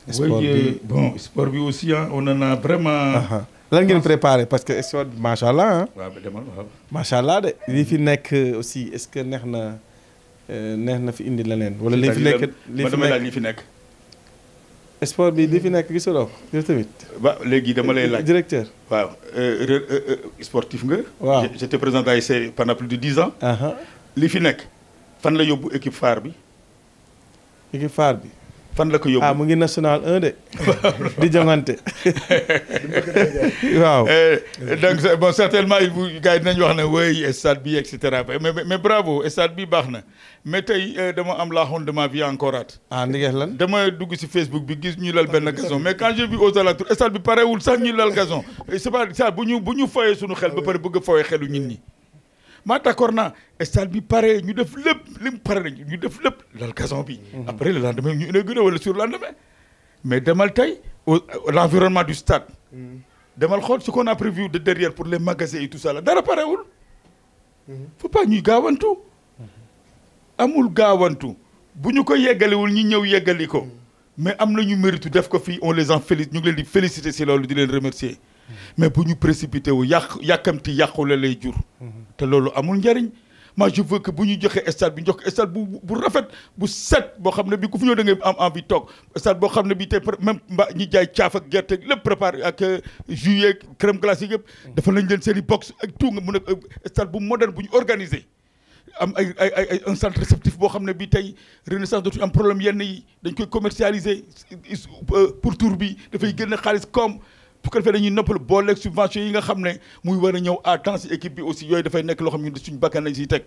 sport bi bon sport bi aussi on en a vraiment. lan ngeen préparé parce que sport bi macha allah waaw demal waaw. macha allah de li fi nekk aussi est-ce que neex na fi indi leneen. wala li fi nekk sport bi li fi nekk gisuloo ko yow tamit. ba léegi dama lay laaj directeur. waaw sportif nga. waaw j'étais président d'ASC pendant plus de 10 ans. li fi nekk fan la yóbbu équipe phare bi. équipe phare bi. fan la ko yóbbu mu ngi national 1 de. di jongante. waaw. donc bon certainement gars yi dinañ wax ne oui stade bi et cetera mais bravo stade bi baax na mais tey dama am la honte de ma vie encore at. ndigees lan. dama dugg ci Facebook bi gis ñu lal benn gazon mais quand j'ai vu aux alentours stade bi parewul sax ñu lal gazon c'est pas ça bu ñu foyee suñu xel ba pare bëgg a foyee xelu nit ñi. maa d'accord naa stade bi pare ñu def lépp lim pare nañ ñu def lépp lal gazon bi. après le lendemain ñu inauguré wala sur le lendemain. mais demal tey l'environnement du stade. demal xool ce qu'on a prévu de derrière pour les magasins et tout ça là dara parewul. faut pas ñuy gaawantu. amul gaawantu bu ñu ko yeggaliwul ñi ñëw yeggali ko. mais am na ñu mérite def ko fii on les en félicite ñu ngi leen di féliciter si loolu di leen remercier. mais bu ñu précipité wu yàkkamti yàqule lay jur. te loolu amul njariñ moi je veux que bu ñu joxee stade bi jox ko stade bu rafet bu set boo xam ne bi ku fi ñëw da ngay am envie toog stade boo xam ne bi tey même ñi jaay caaf ak gerte lépp préparé ak jus ak crème glacée yëpp. dafa lañ leen seen i box ak tout nga mun a stade bu moderne bu ñu organisé. am ay un centre réceptif boo xam ne bi tey Renaissance dootuñu am problème yenn yi dañ koy commercialiser pour tour bi dafay génn xaalis comme. bu ko defee dañuy noppal booleeg subvention yi nga xam ne muy war a ñëw à temps si équipe bi aussi yooyu dafay nekk loo xam ne suñu bakkan lañ siy teg.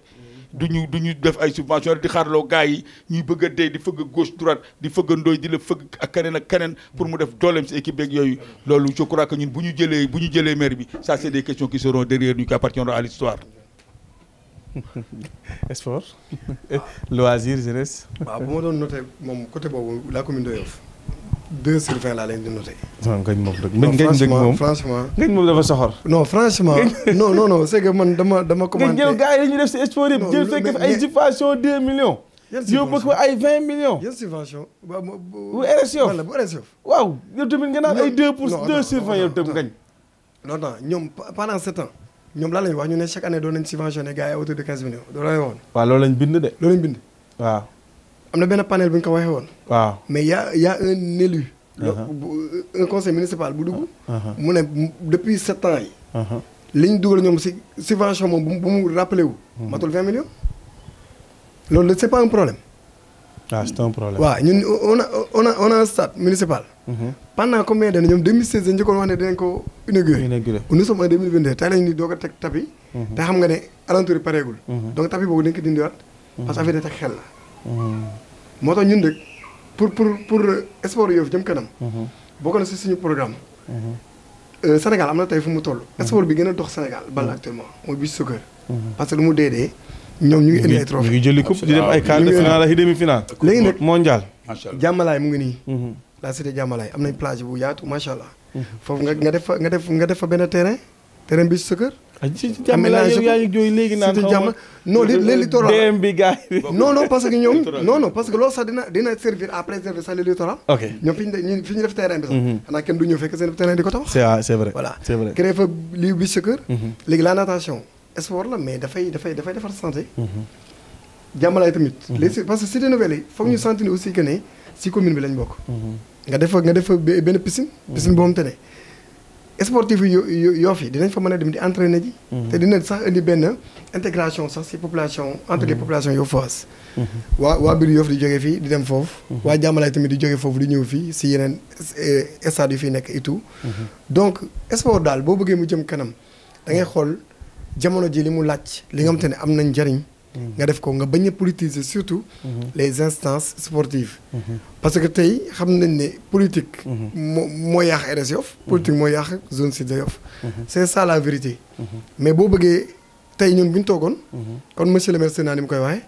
du ñu def ay subvention di xaarloo gars yi ñuy bëgg a dee di fëgg gauche droite di fëgg ndooy di la fëgg ak keneen pour mu def dooleem si équipe beeg yooyu. loolu je crois que ñun bu ñu jëlee maire bi ça c'est des questions qui seront derrière nous qui appartiendront à l'histoire. sport loisir jeunesse. waaw bu ma doon noté moom côté boobu la commune de Yoff 2 sur 20 laa leen di noté. ngañ moom franchement ngañ moom dafa soxor. non franchement non c'est que man dama commenté. ngañ gars yi dañuy def si sport yëpp jël fekk ay subvention 2 millions. yóbbu ko ay 20 millions. yan subvention. bu RS Yoff wala bu RS Yoff. waaw yow tamit nga naan ay 2 sur 20 yow tam ngañ. non ñoom pendant 7 ans ñoom lan lañu wax ñu ne chaque année doon nañ subventionné gars yi à hauteur de 15 millions loolu la ñu waxoon. waaw loolu lañ bind de. loolu lañ bind. waaw am na benn panel bu ñu ko waxee woon. waaw mais y a un élu. un conseil municipal bu dugg. mu ne depuis 7 ans yi. li ñu dugal ñoom si subvention moom bu mu rappelé wu. matul 20 millions. loolu c'est pas un problème. ah c'est un problème. waaw ñun on a un stade municipal. pendant combien d'années ñoom 2016 dañu njëkkoon wax ne dinañ ko inauguré. nous sommes en 2022 tey lañu ni doog a teg tapis. te xam nga ne alentour yi pareegul. donc tapis boobu dañ ko dindiwaat. parce que affaire yi teg xel la. moo tax ñun de pour sport Yoff jëm kanam. bokk na si suñu programme. Sénégal am na tey fu mu toll. sport bi gën a dox Sénégal bal actuellement mooy beach soccer. parce que lu mu dee ñoom ñu ngi indi ay trophée. ñu ngi jëli coupe di dem ay quart de finale ak demi-finale. léegi nag mondial. macha allah jàmmalaay mu ngi nii. la cité jàmmalaay am nañ plage bu yaatu macha allah. foofu nga def fa benn terrain beach soccer. ci jàmmalaay yow yaa ngi jooy léegi naan xaw ma non les littoral DM bi gars yi. non parce que ñoom non parce que loolu sax dina servir à préserver sax le littoral. ok ñoom fi ñu def terrain bi sax. xanaa kenn du ñëw fekk seen terrain di ko tabax. c'est vrai voilà c'est vrai. créé fa lii beach soccer. léegi la natation sport la mais dafay defar santé. jàmmalaay tamit. parce que cité nouvelle yi foog ñu sentir aussi que ne si commune bi lañ bokk. nga def fa benn piscine. piscine boo xamante ne sportif yi Yoff yi dinañ fa mën a dem di entraîner ji. te dina sax indi benn intégration sax si population entre les populations yoffoises. waa biir Yoff di jógee fii di dem foofu. waa jàmmalaay tamit di jógee foofu di ñëw fii si yeneen stade yu fii nekk et tout. donc sport daal boo bëggee mu jëm kanam da ngay xool jamono ji li mu laaj li nga xamante ne am nañ njariñ. nga def ko nga bañ a politiser surtout les instances sportives. parce que tey xam nañ ne politique. moo yàq RS Yoff. politique moo yàq zone sud de Yoff. c'est ça la vérité. mais boo bëggee tey ñun bu ñu toogoon. kon monsieur le maire Sénat ni mu koy waxee.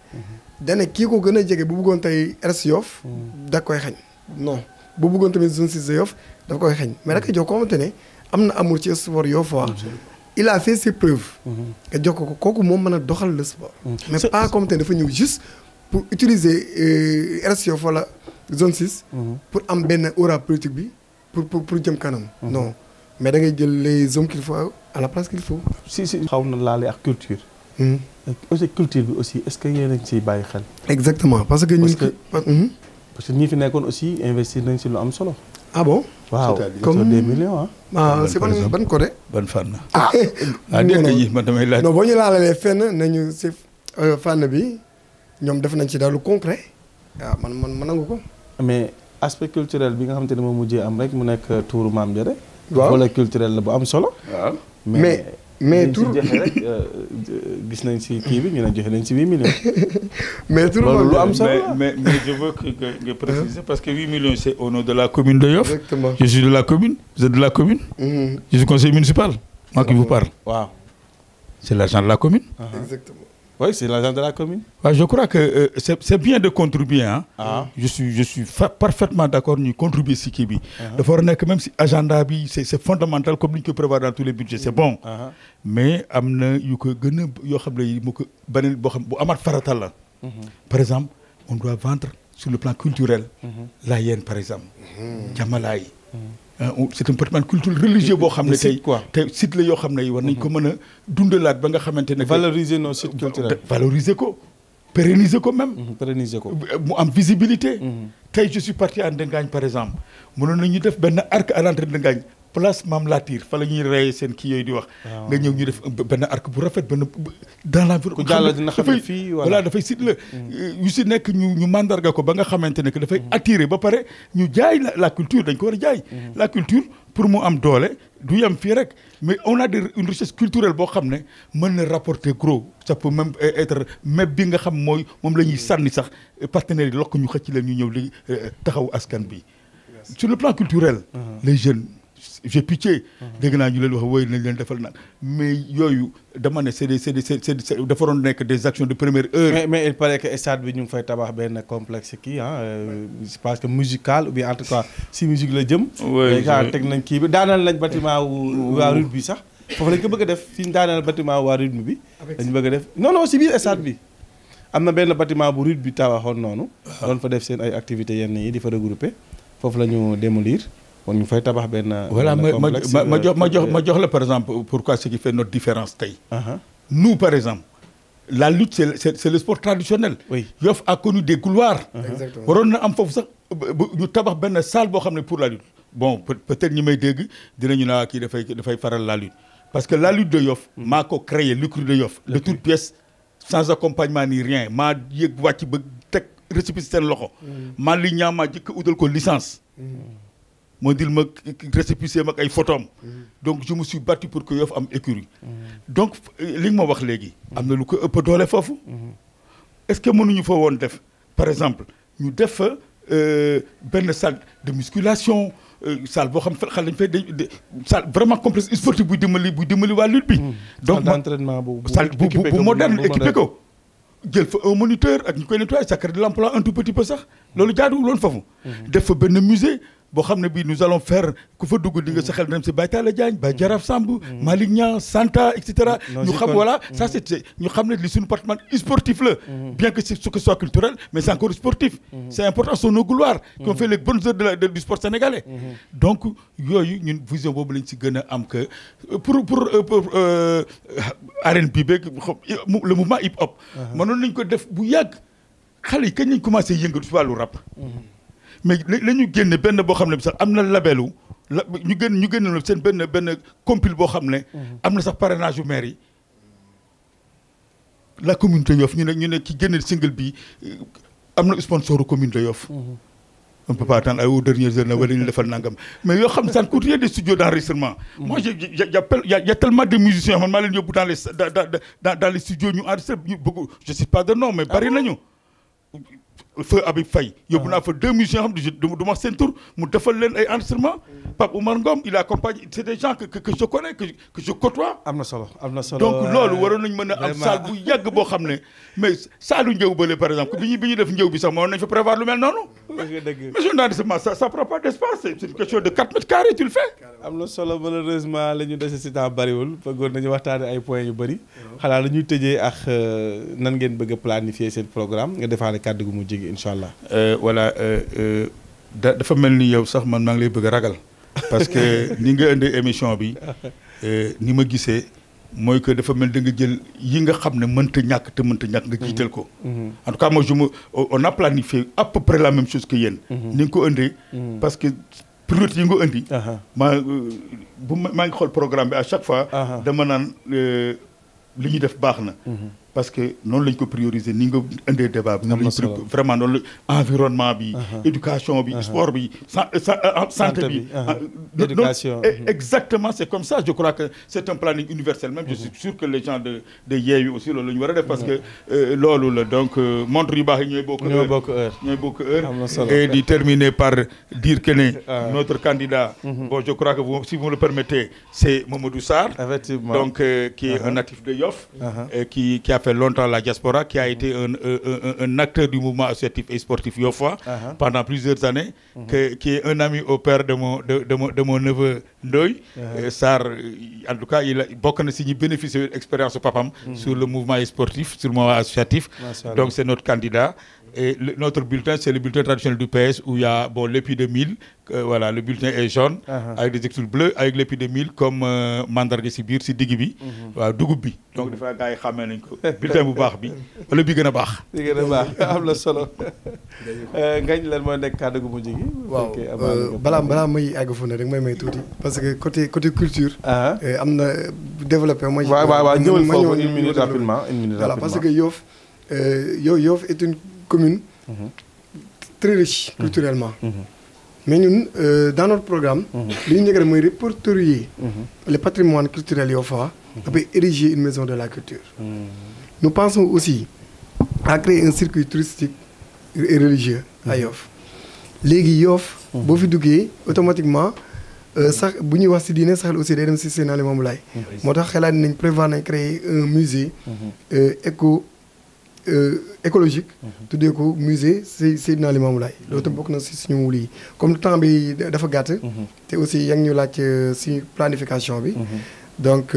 dane kii ko gën a jege bu bëggoon tey RS Yoff. da koy xañ non bu bëggoon tamit zone sud de Yoff da koy xañ mais da koy jox koo xamante ne am na amour ci sport Yoff waa. il a fait ses preuves. nga jox ko kooku moom mën a doxal le sport. mais pas comme te dafa ñëw juste pour utiliser RS Yoff wala zone 6. pour am benn aura politique bi pour jëm kanam. non mais da ngay jël les hommes qu'il faut à la place qu'il faut. si xaw na laale ak culture. aussi culture bi aussi est-ce que yéen a ngi ciy bàyyi xel. exactement parce que ñun. parce que ñi fi nekkoon aussi investir nañ si lu am solo. ah bon. waaw comme des millions c'est ban côté. ban fànn. dégg nga yi man damay laaj. non boo ñu laalalee fenn nañu si fànn bi ñoom def nañ ci daal lu concret. waaw man nangu ko. mais aspect culturel bi nga xamante ne moom mujjee am rek mu nekk tuuru Maam Diarra. waaw wala culturel la bu am solo. waaw mais tur joxe rek gis nañ si kii bi ñu ne joxe nañ si 8 millions. mais tur loolu lu am solo mais je veux que préciser parce que 8 millions c'est au nom de la commune de Yoff. Exactement. Je suis de la commune, vous êtes de la commune. Je suis conseiller municipal. Moi qui vous parle. waaw. C'est l'argent de la commune. exactement. oui c'est l'argent de la commune. Ouais, je crois que c'est bien de contribuer hein. Je suis parfaitement d'accord ñu contribuer si kii bi. dafa war a nekk même si agenda bi c'est fondamental comme ni ñu ko prévoir dans tous les budgets c'est bon. mais am na yu ko gën a yoo xam ne mu ko beneen boo xam bu amaat farata la. par exemple on doit vendre sur le plan culturel. la yéen par exemple. Jàmmalaay. c'est un patrimoine culturel religieux boo xam ne tey te site la yoo xam ne war nañ ko mën a dundalaat ba nga xamante ne. valoriser nos sites culturels. valoriser ko pérenniser ko même. pérenniser ko mu am visibilité. tey je suis parti à Ndengaañ par exemple mënoon nañu def benn arc à l'entrée de Ndengaañ place Mame Latir fa la ñuy reyee seen kii yooyu di wax. nga ñëw ñu def benn arc bu rafet benn dans l'environnement. ku jàll dina xam ne fii voilà dafay site la. yu si nekk ñu mandarga ko ba nga xamante ne que dafay attirer ba pare ñu jaay la culture dañ ko war a jaay. la culture pour mu am doole du yem fii rek mais on a une richesse culturelle boo xam ne mën na rapporter gros ça peut même être même bi nga xam moom la ñuy sànni sax partenaires yi lokk ñu xëcc leen ñu ñëw li taxaw askan bi. sur le plan culturel. les jeunes. j'ai pitié. dégg naa ñu leen wax woy nañ leen defal naan mais yooyu dama ne c'est dafa doon nekk des actions de première heure. mais il paraît que stade bi ñu ngi fay tabax benn complexe kii je pense que musical ou bien en tout cas si musique la jëm. oui teg nañ kii bi daanal nañ bâtiment waa rugby bi sax foofu lañ ko bëgg a def fi ñu daanal bâtiment waa rugby bi. dañu bëgg a def non si biir stade bi. am na benn bâtiment bu rugby bi tabaxoon noonu. doon fa def seen ay activités yenn yi di fa regrouper foofu la ñu démolir. kon ñu fay tabax benn. voilà ma jox la par exemple pourquoi ce qui fait notre différence tey. nous par exemple la lutte c'est le sport traditionnel. Oui. Yoff a connu des couloirs. Exactement. waroon na am foofu sax ñu tabax benn salle boo xam ne pour la lutte. Bon peut-être ñi may dégg dinañu naa kii dafay faral la lutte parce que la lutte de Yoff maa ko créé l'écurie de Yoff de toute pièce sans accompagnement ni rien maa yëg wàcc ba teg récépissé seen loxo maa li ñaa maa jëkk utal ko licence moo dil ma récépissé mag ay photom donc je me suis battu pour que Yoff am écurie donc li nga ma wax léegi am na lu ko ëpp doole foofu est-ce que mënuñu fa woon def par exemple ñu def fa benn salle de musculation salle boo xam ne xale dañu fay salle vraiment complexe sportif buy dimbali waa lutte bi. donc d'entraînement salle bu moderne équipé ko. jël fa un moniteur ak ñu koy nettoyer ça crée de l'emploi un tout petit peu sax loolu jaaduwul woon foofu. def fa benn musée boo xam ne bii nous allons faire ku fa dugg di nga sa xel dem si Baye Talla Diagne Baye Jaraaf Samb. Malick Niang Santa et cetera. ñu xam voilà ça c'est ñu xam ne li suñu patrimoine sportif la. bien que ce soit culturel mais c'est encore sportif. c'est important c'est nos gloires. qu'on fait les bonnes heures du sport sénégalais. donc yooyu ñun vision boobu lañ si gën a am que pour R&B beeg le mouvement hip hop. mënoon nañ ko def bu yàgg xale yi kañ lañ commencé yëngatu si wàllu rap. mais la ñu génne benn boo xam ne bi sax am na labelu la ñu génne seen benn compil boo xam ne am na sax parrainage yu maire yi la commune de Yoff ñu ne ki génne single bi am na sponsor commune de Yoff on peut pas attendre aux dernières heures na wala ñu defal nangam mais yoo xam ne ça ne coûte rien des studios d'enregistrement moi y a tellement de musiciens man maa leen yóbbu dans les studios ñu enregistré ñu bëgg je sais pas de nom mais bari nañu feu Habib Faye yóbbu naa fa 2 musiciens xam ne du ma seen tur mu defal leen ay enregistrement Pape Oumar Ngom il accompagne c'est des gens que je connais que je côtoie. am na solo donc loolu waroon nañ mën a am salle bu yàgg boo xam ne mais saalu njëw bële par exemple bi ñu def njëw bi sax moo nañ fa prévoir lu mel noonu. mais journalistement ça prend pas d'espace c'est une question de 4 mètres carrés tu le fais. am na solo malheureusement la ñu dese si temps bariwul bëggoon nañu waxtaane ay points yu bëri xanaa la ñuy tëjee ak nan ngeen bëgg a planifier seen programme nga defaale kàddu gu mu jege incha allah. voilà dafa mel ni yow sax man maa ngi lay bëgg a ragal parce que ni nga indee émission bi ni ma gisee mooy que dafa mel da nga jël yi nga xam ne mënta ñàkk nga jiital ko. en tout cas moi on a planifié à peu près la même chose que yéen. ni nga ko indee. parce que priorité yi nga indi. maa ngi xool programme bi à chaque fois. dama naan li ñuy def baax na. parce que noonu lañ ko prioriser ni nga indee débat bi. vraiment noonu la environnement bi. éducation bi sport bi santé bi. éducation exactement c'est comme ça je crois que c'est un planning universel même je suis sûr que les gens de Yewwi aussi loolu la ñu war a def parce que loolu la donc montre yu baax yi ñooy bokk heure et di terminer par dire que ne notre candidat bon je crois que si vous me le permettez c'est Mamadou Sarr effectivement donc qui est un natif de Yoff qui a fait longtemps la diaspora qui a été un acteur du mouvement associatif et sportif yoffois pendant plusieurs années qui est un ami au père de mon neveu Ndoye Sarr en tout cas il bokk na si ñi bénéficier expérience su papam sur le mouvement sportif sur le mouvement associatif donc c'est notre candidat et notre bulletin c'est le bulletin traditionnel du PS où il y a l'épi de mil voilà le bulletin est jaune avec des écritures bleues avec l'épi de mil comme mandarga si biir si digg bi waaw dugub bi donc dafa gars yi xàmmee nañ ko bulletin bu baax bi wala bi gën a baax am na solo ngañ lan mooy nekk kàddu gu mujj gi waaw balaa may àgg fu ne rek may tuuti parce que côté culture am na développé mooy waaw ñëwal foofu une minute rapidement voilà parce que Yoff est une commune très riche culturellement mais ñun dans notre programme li ñu njëkk rek mooy répertorier le patrimoine culturel yoffois après ériger une maison de la culture nous pensons aussi à créer un circuit touristique et religieux à Yoff léegi Yoff boo fi duggee automatiquement sax bu ñuy wax ci diine sax aussi day dem ci Seydina Limamou Laye moo tax xalaat nañ prévoir nañ créer un musée écologique tuddee ko musée Seydina Limamou Laye loolu tam bokk na ci suñu wuli yi comme temps bi dafa gàtt te aussi yaa ngi ñu laaj ci planification bi donc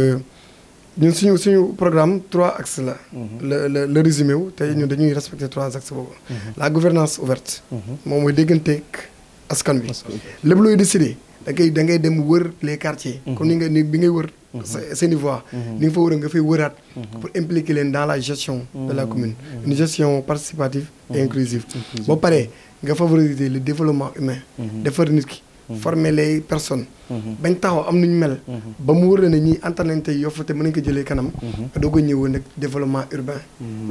ñun suñu programme 3 axes la le résumé wu te ñun dañuy respecter 3 axes boobu la gouvernance ouverte moom mooy dégganteeg askan bi lépp looy décider da ngay dem wër les quartiers. comme ni bi ngay wër. seen i voix. ni nga fa wër nga fay wëraat. pour impliquer leen dans la gestion de la commune. une gestion participative et inclusive. ba pare nga favoriser le développement humain. defar nit ki. former les personnes. bañ taxaw am nuñ mel. ba mu wër na ne ñii entraîné tey Yoff te mën nañ ko jëlee kanam. doog a ñëwoon nag développement urbain.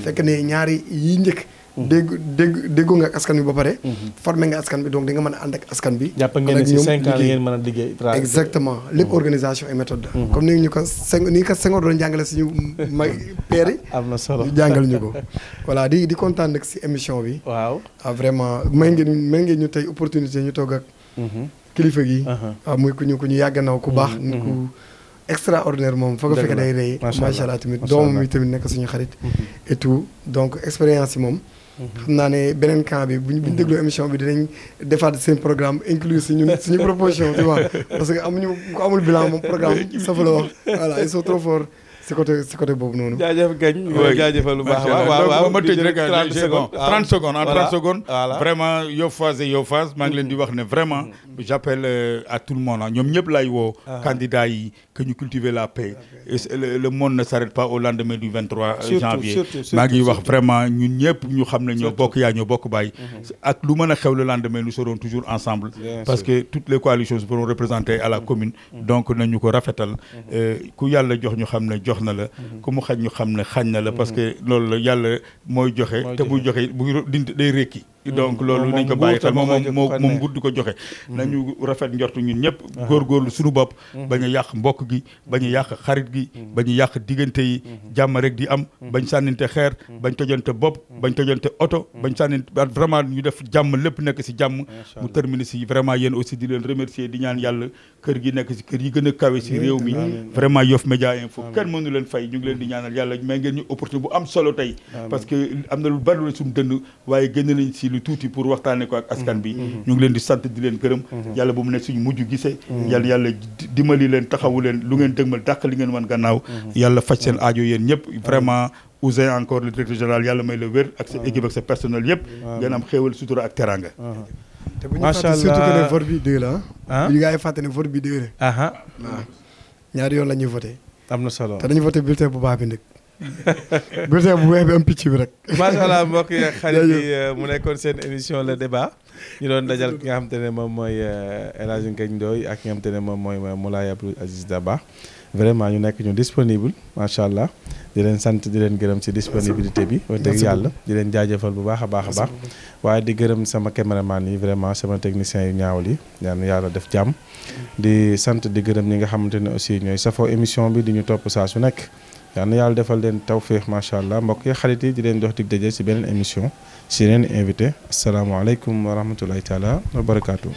fekk ne ñaari yi njëkk. déggoo nga ak askan bi ba pare. formé nga askan bi donc di nga mën a ànd ak askan bi. jàpp ngeen ne si 5 ans la ngeen mën a liggéey. exactement lépp organisation et méthode la. comme ni ko Senghor doon jàngale suñu may père yi. am na solo jàngal ñu ko. voilà di kontaan nag si émission bi. waaw vraiment may ngeen ñu tey opportunité ñu toog ak. kilifa gi. waaw muy ku ñu yàgg naw ku baax. nit ku extraordinaire moom foog nga fekk day rey. macha allah tamit doomam yi tamit nekk suñu xarit. et tout donc expérience yi moom. xam naa ne beneen camp bi bu ñu dégloo émission bi dinañ defaat seen programme inclus suñu proposition tu vois parce que amuñu ku amul bilan moom programme safa la wax voilà ils sont trop forts si côté boobu noonu. jaajëf gañ jaajëfal lu baax waaw ma tëj rek 30 secondes en 30 secondes voilà vraiment Yoffaas et Yoffaas maa ngi leen di wax ne vraiment j'appelle à tout le monde ñoom ñëpp lay woo candidats yi que ñu cultiver la paix et le monde ne s'arrête pas au lendemain du 23 janvier maa ngi wax vraiment ñun ñëpp ñu xam ne ñoo bokk yaay ñoo bokk baay ak lu mën a xew le lendemain nous serons toujours ensemble parce que toutes les coalitions seront représentées à la commune donc nañu ko rafetal ku yàlla jox ñu xam ne jox na la ku mu xañ ñu xam ne xañ na la parce que loolu la yàlla mooy joxe te buy joxe bu dindi day rékki donc loolu nañ ko bàyyi xel moom nguur di ko joxe nañu rafet njortu ñun ñëpp góorgóorlu suñu bopp bañ a yàq mbokk gi bañ a yàq xarit gi bañ a yàq diggante yi jàmm rek di am bañ sànninte xeer bañ tojante bopp bañ tojante oto bañ sànninte vraiment ñu def jàmm lépp nekk si jàmm mu terminer si vraiment yéen aussi di leen remercier di ñaan yàlla kër gi nekk si kër yi gën a kawe si réew mi vraiment Yoff Média Info kenn mënu leen fay ñu ngi leen di ñaanal yàlla may ngeen ñu opportunité bu am solo tey parce que am na lu bari lu suñu dënd waaye génn nañ si lu tuuti pour waxtaane ko ak askan bi ñu ngi leen di sant di leen gërëm yàlla bu mu nekk suñu mujj gisee yàlla dimbali leen taxawu leen lu ngeen dëgmal dàq li ngeen wan gannaaw yàlla faj seen aajo yéen ñëpp vraiment Ouzin encore le directeur général yàlla may la wér ak sa équipe ak sa personnel yëpp ngeen am xéewal sutura ak teranga te bu ñu fàtte surtout que ne vote bi 2 la bu ñu gaa yi fàtte ne vote bi 2 la waaw ñaari yoon la ñuy voté am na solo te dañu voté bulletin bu baax bi nag bulletin bu weex bi am picc bi rek macha allah mbokk yi xarit yi mu nekkoon seen émission le débat ñu doon dajal ki nga xam te ne moom mooy El Hadj Ngagne Ndoye ak ki nga xam te ne moom mooy Moulay Abdou Aziz Dabakh vraiment ñu nekk ñu disponible macha allah di leen sant di leen gërëm ci disponibilité bi wax dëgg yàlla di leen jaajëfal bu baax a baax a baax waaye di gërëm sama caméraman yi vraiment sama technicien yu ñaawul yi ñaan yàlla def jàmm di sant di gërëm ñi nga xamante ne aussi ñooy safoo émission bi di ñu topp saa su nekk yal na yàlla defal leen tawféex macha allah mbokk yi xarit yi di leen jox dig daje ci beneen émission ci yeneen invité asalaamaaleykum wa rahmatulahi taala wa barakaatu.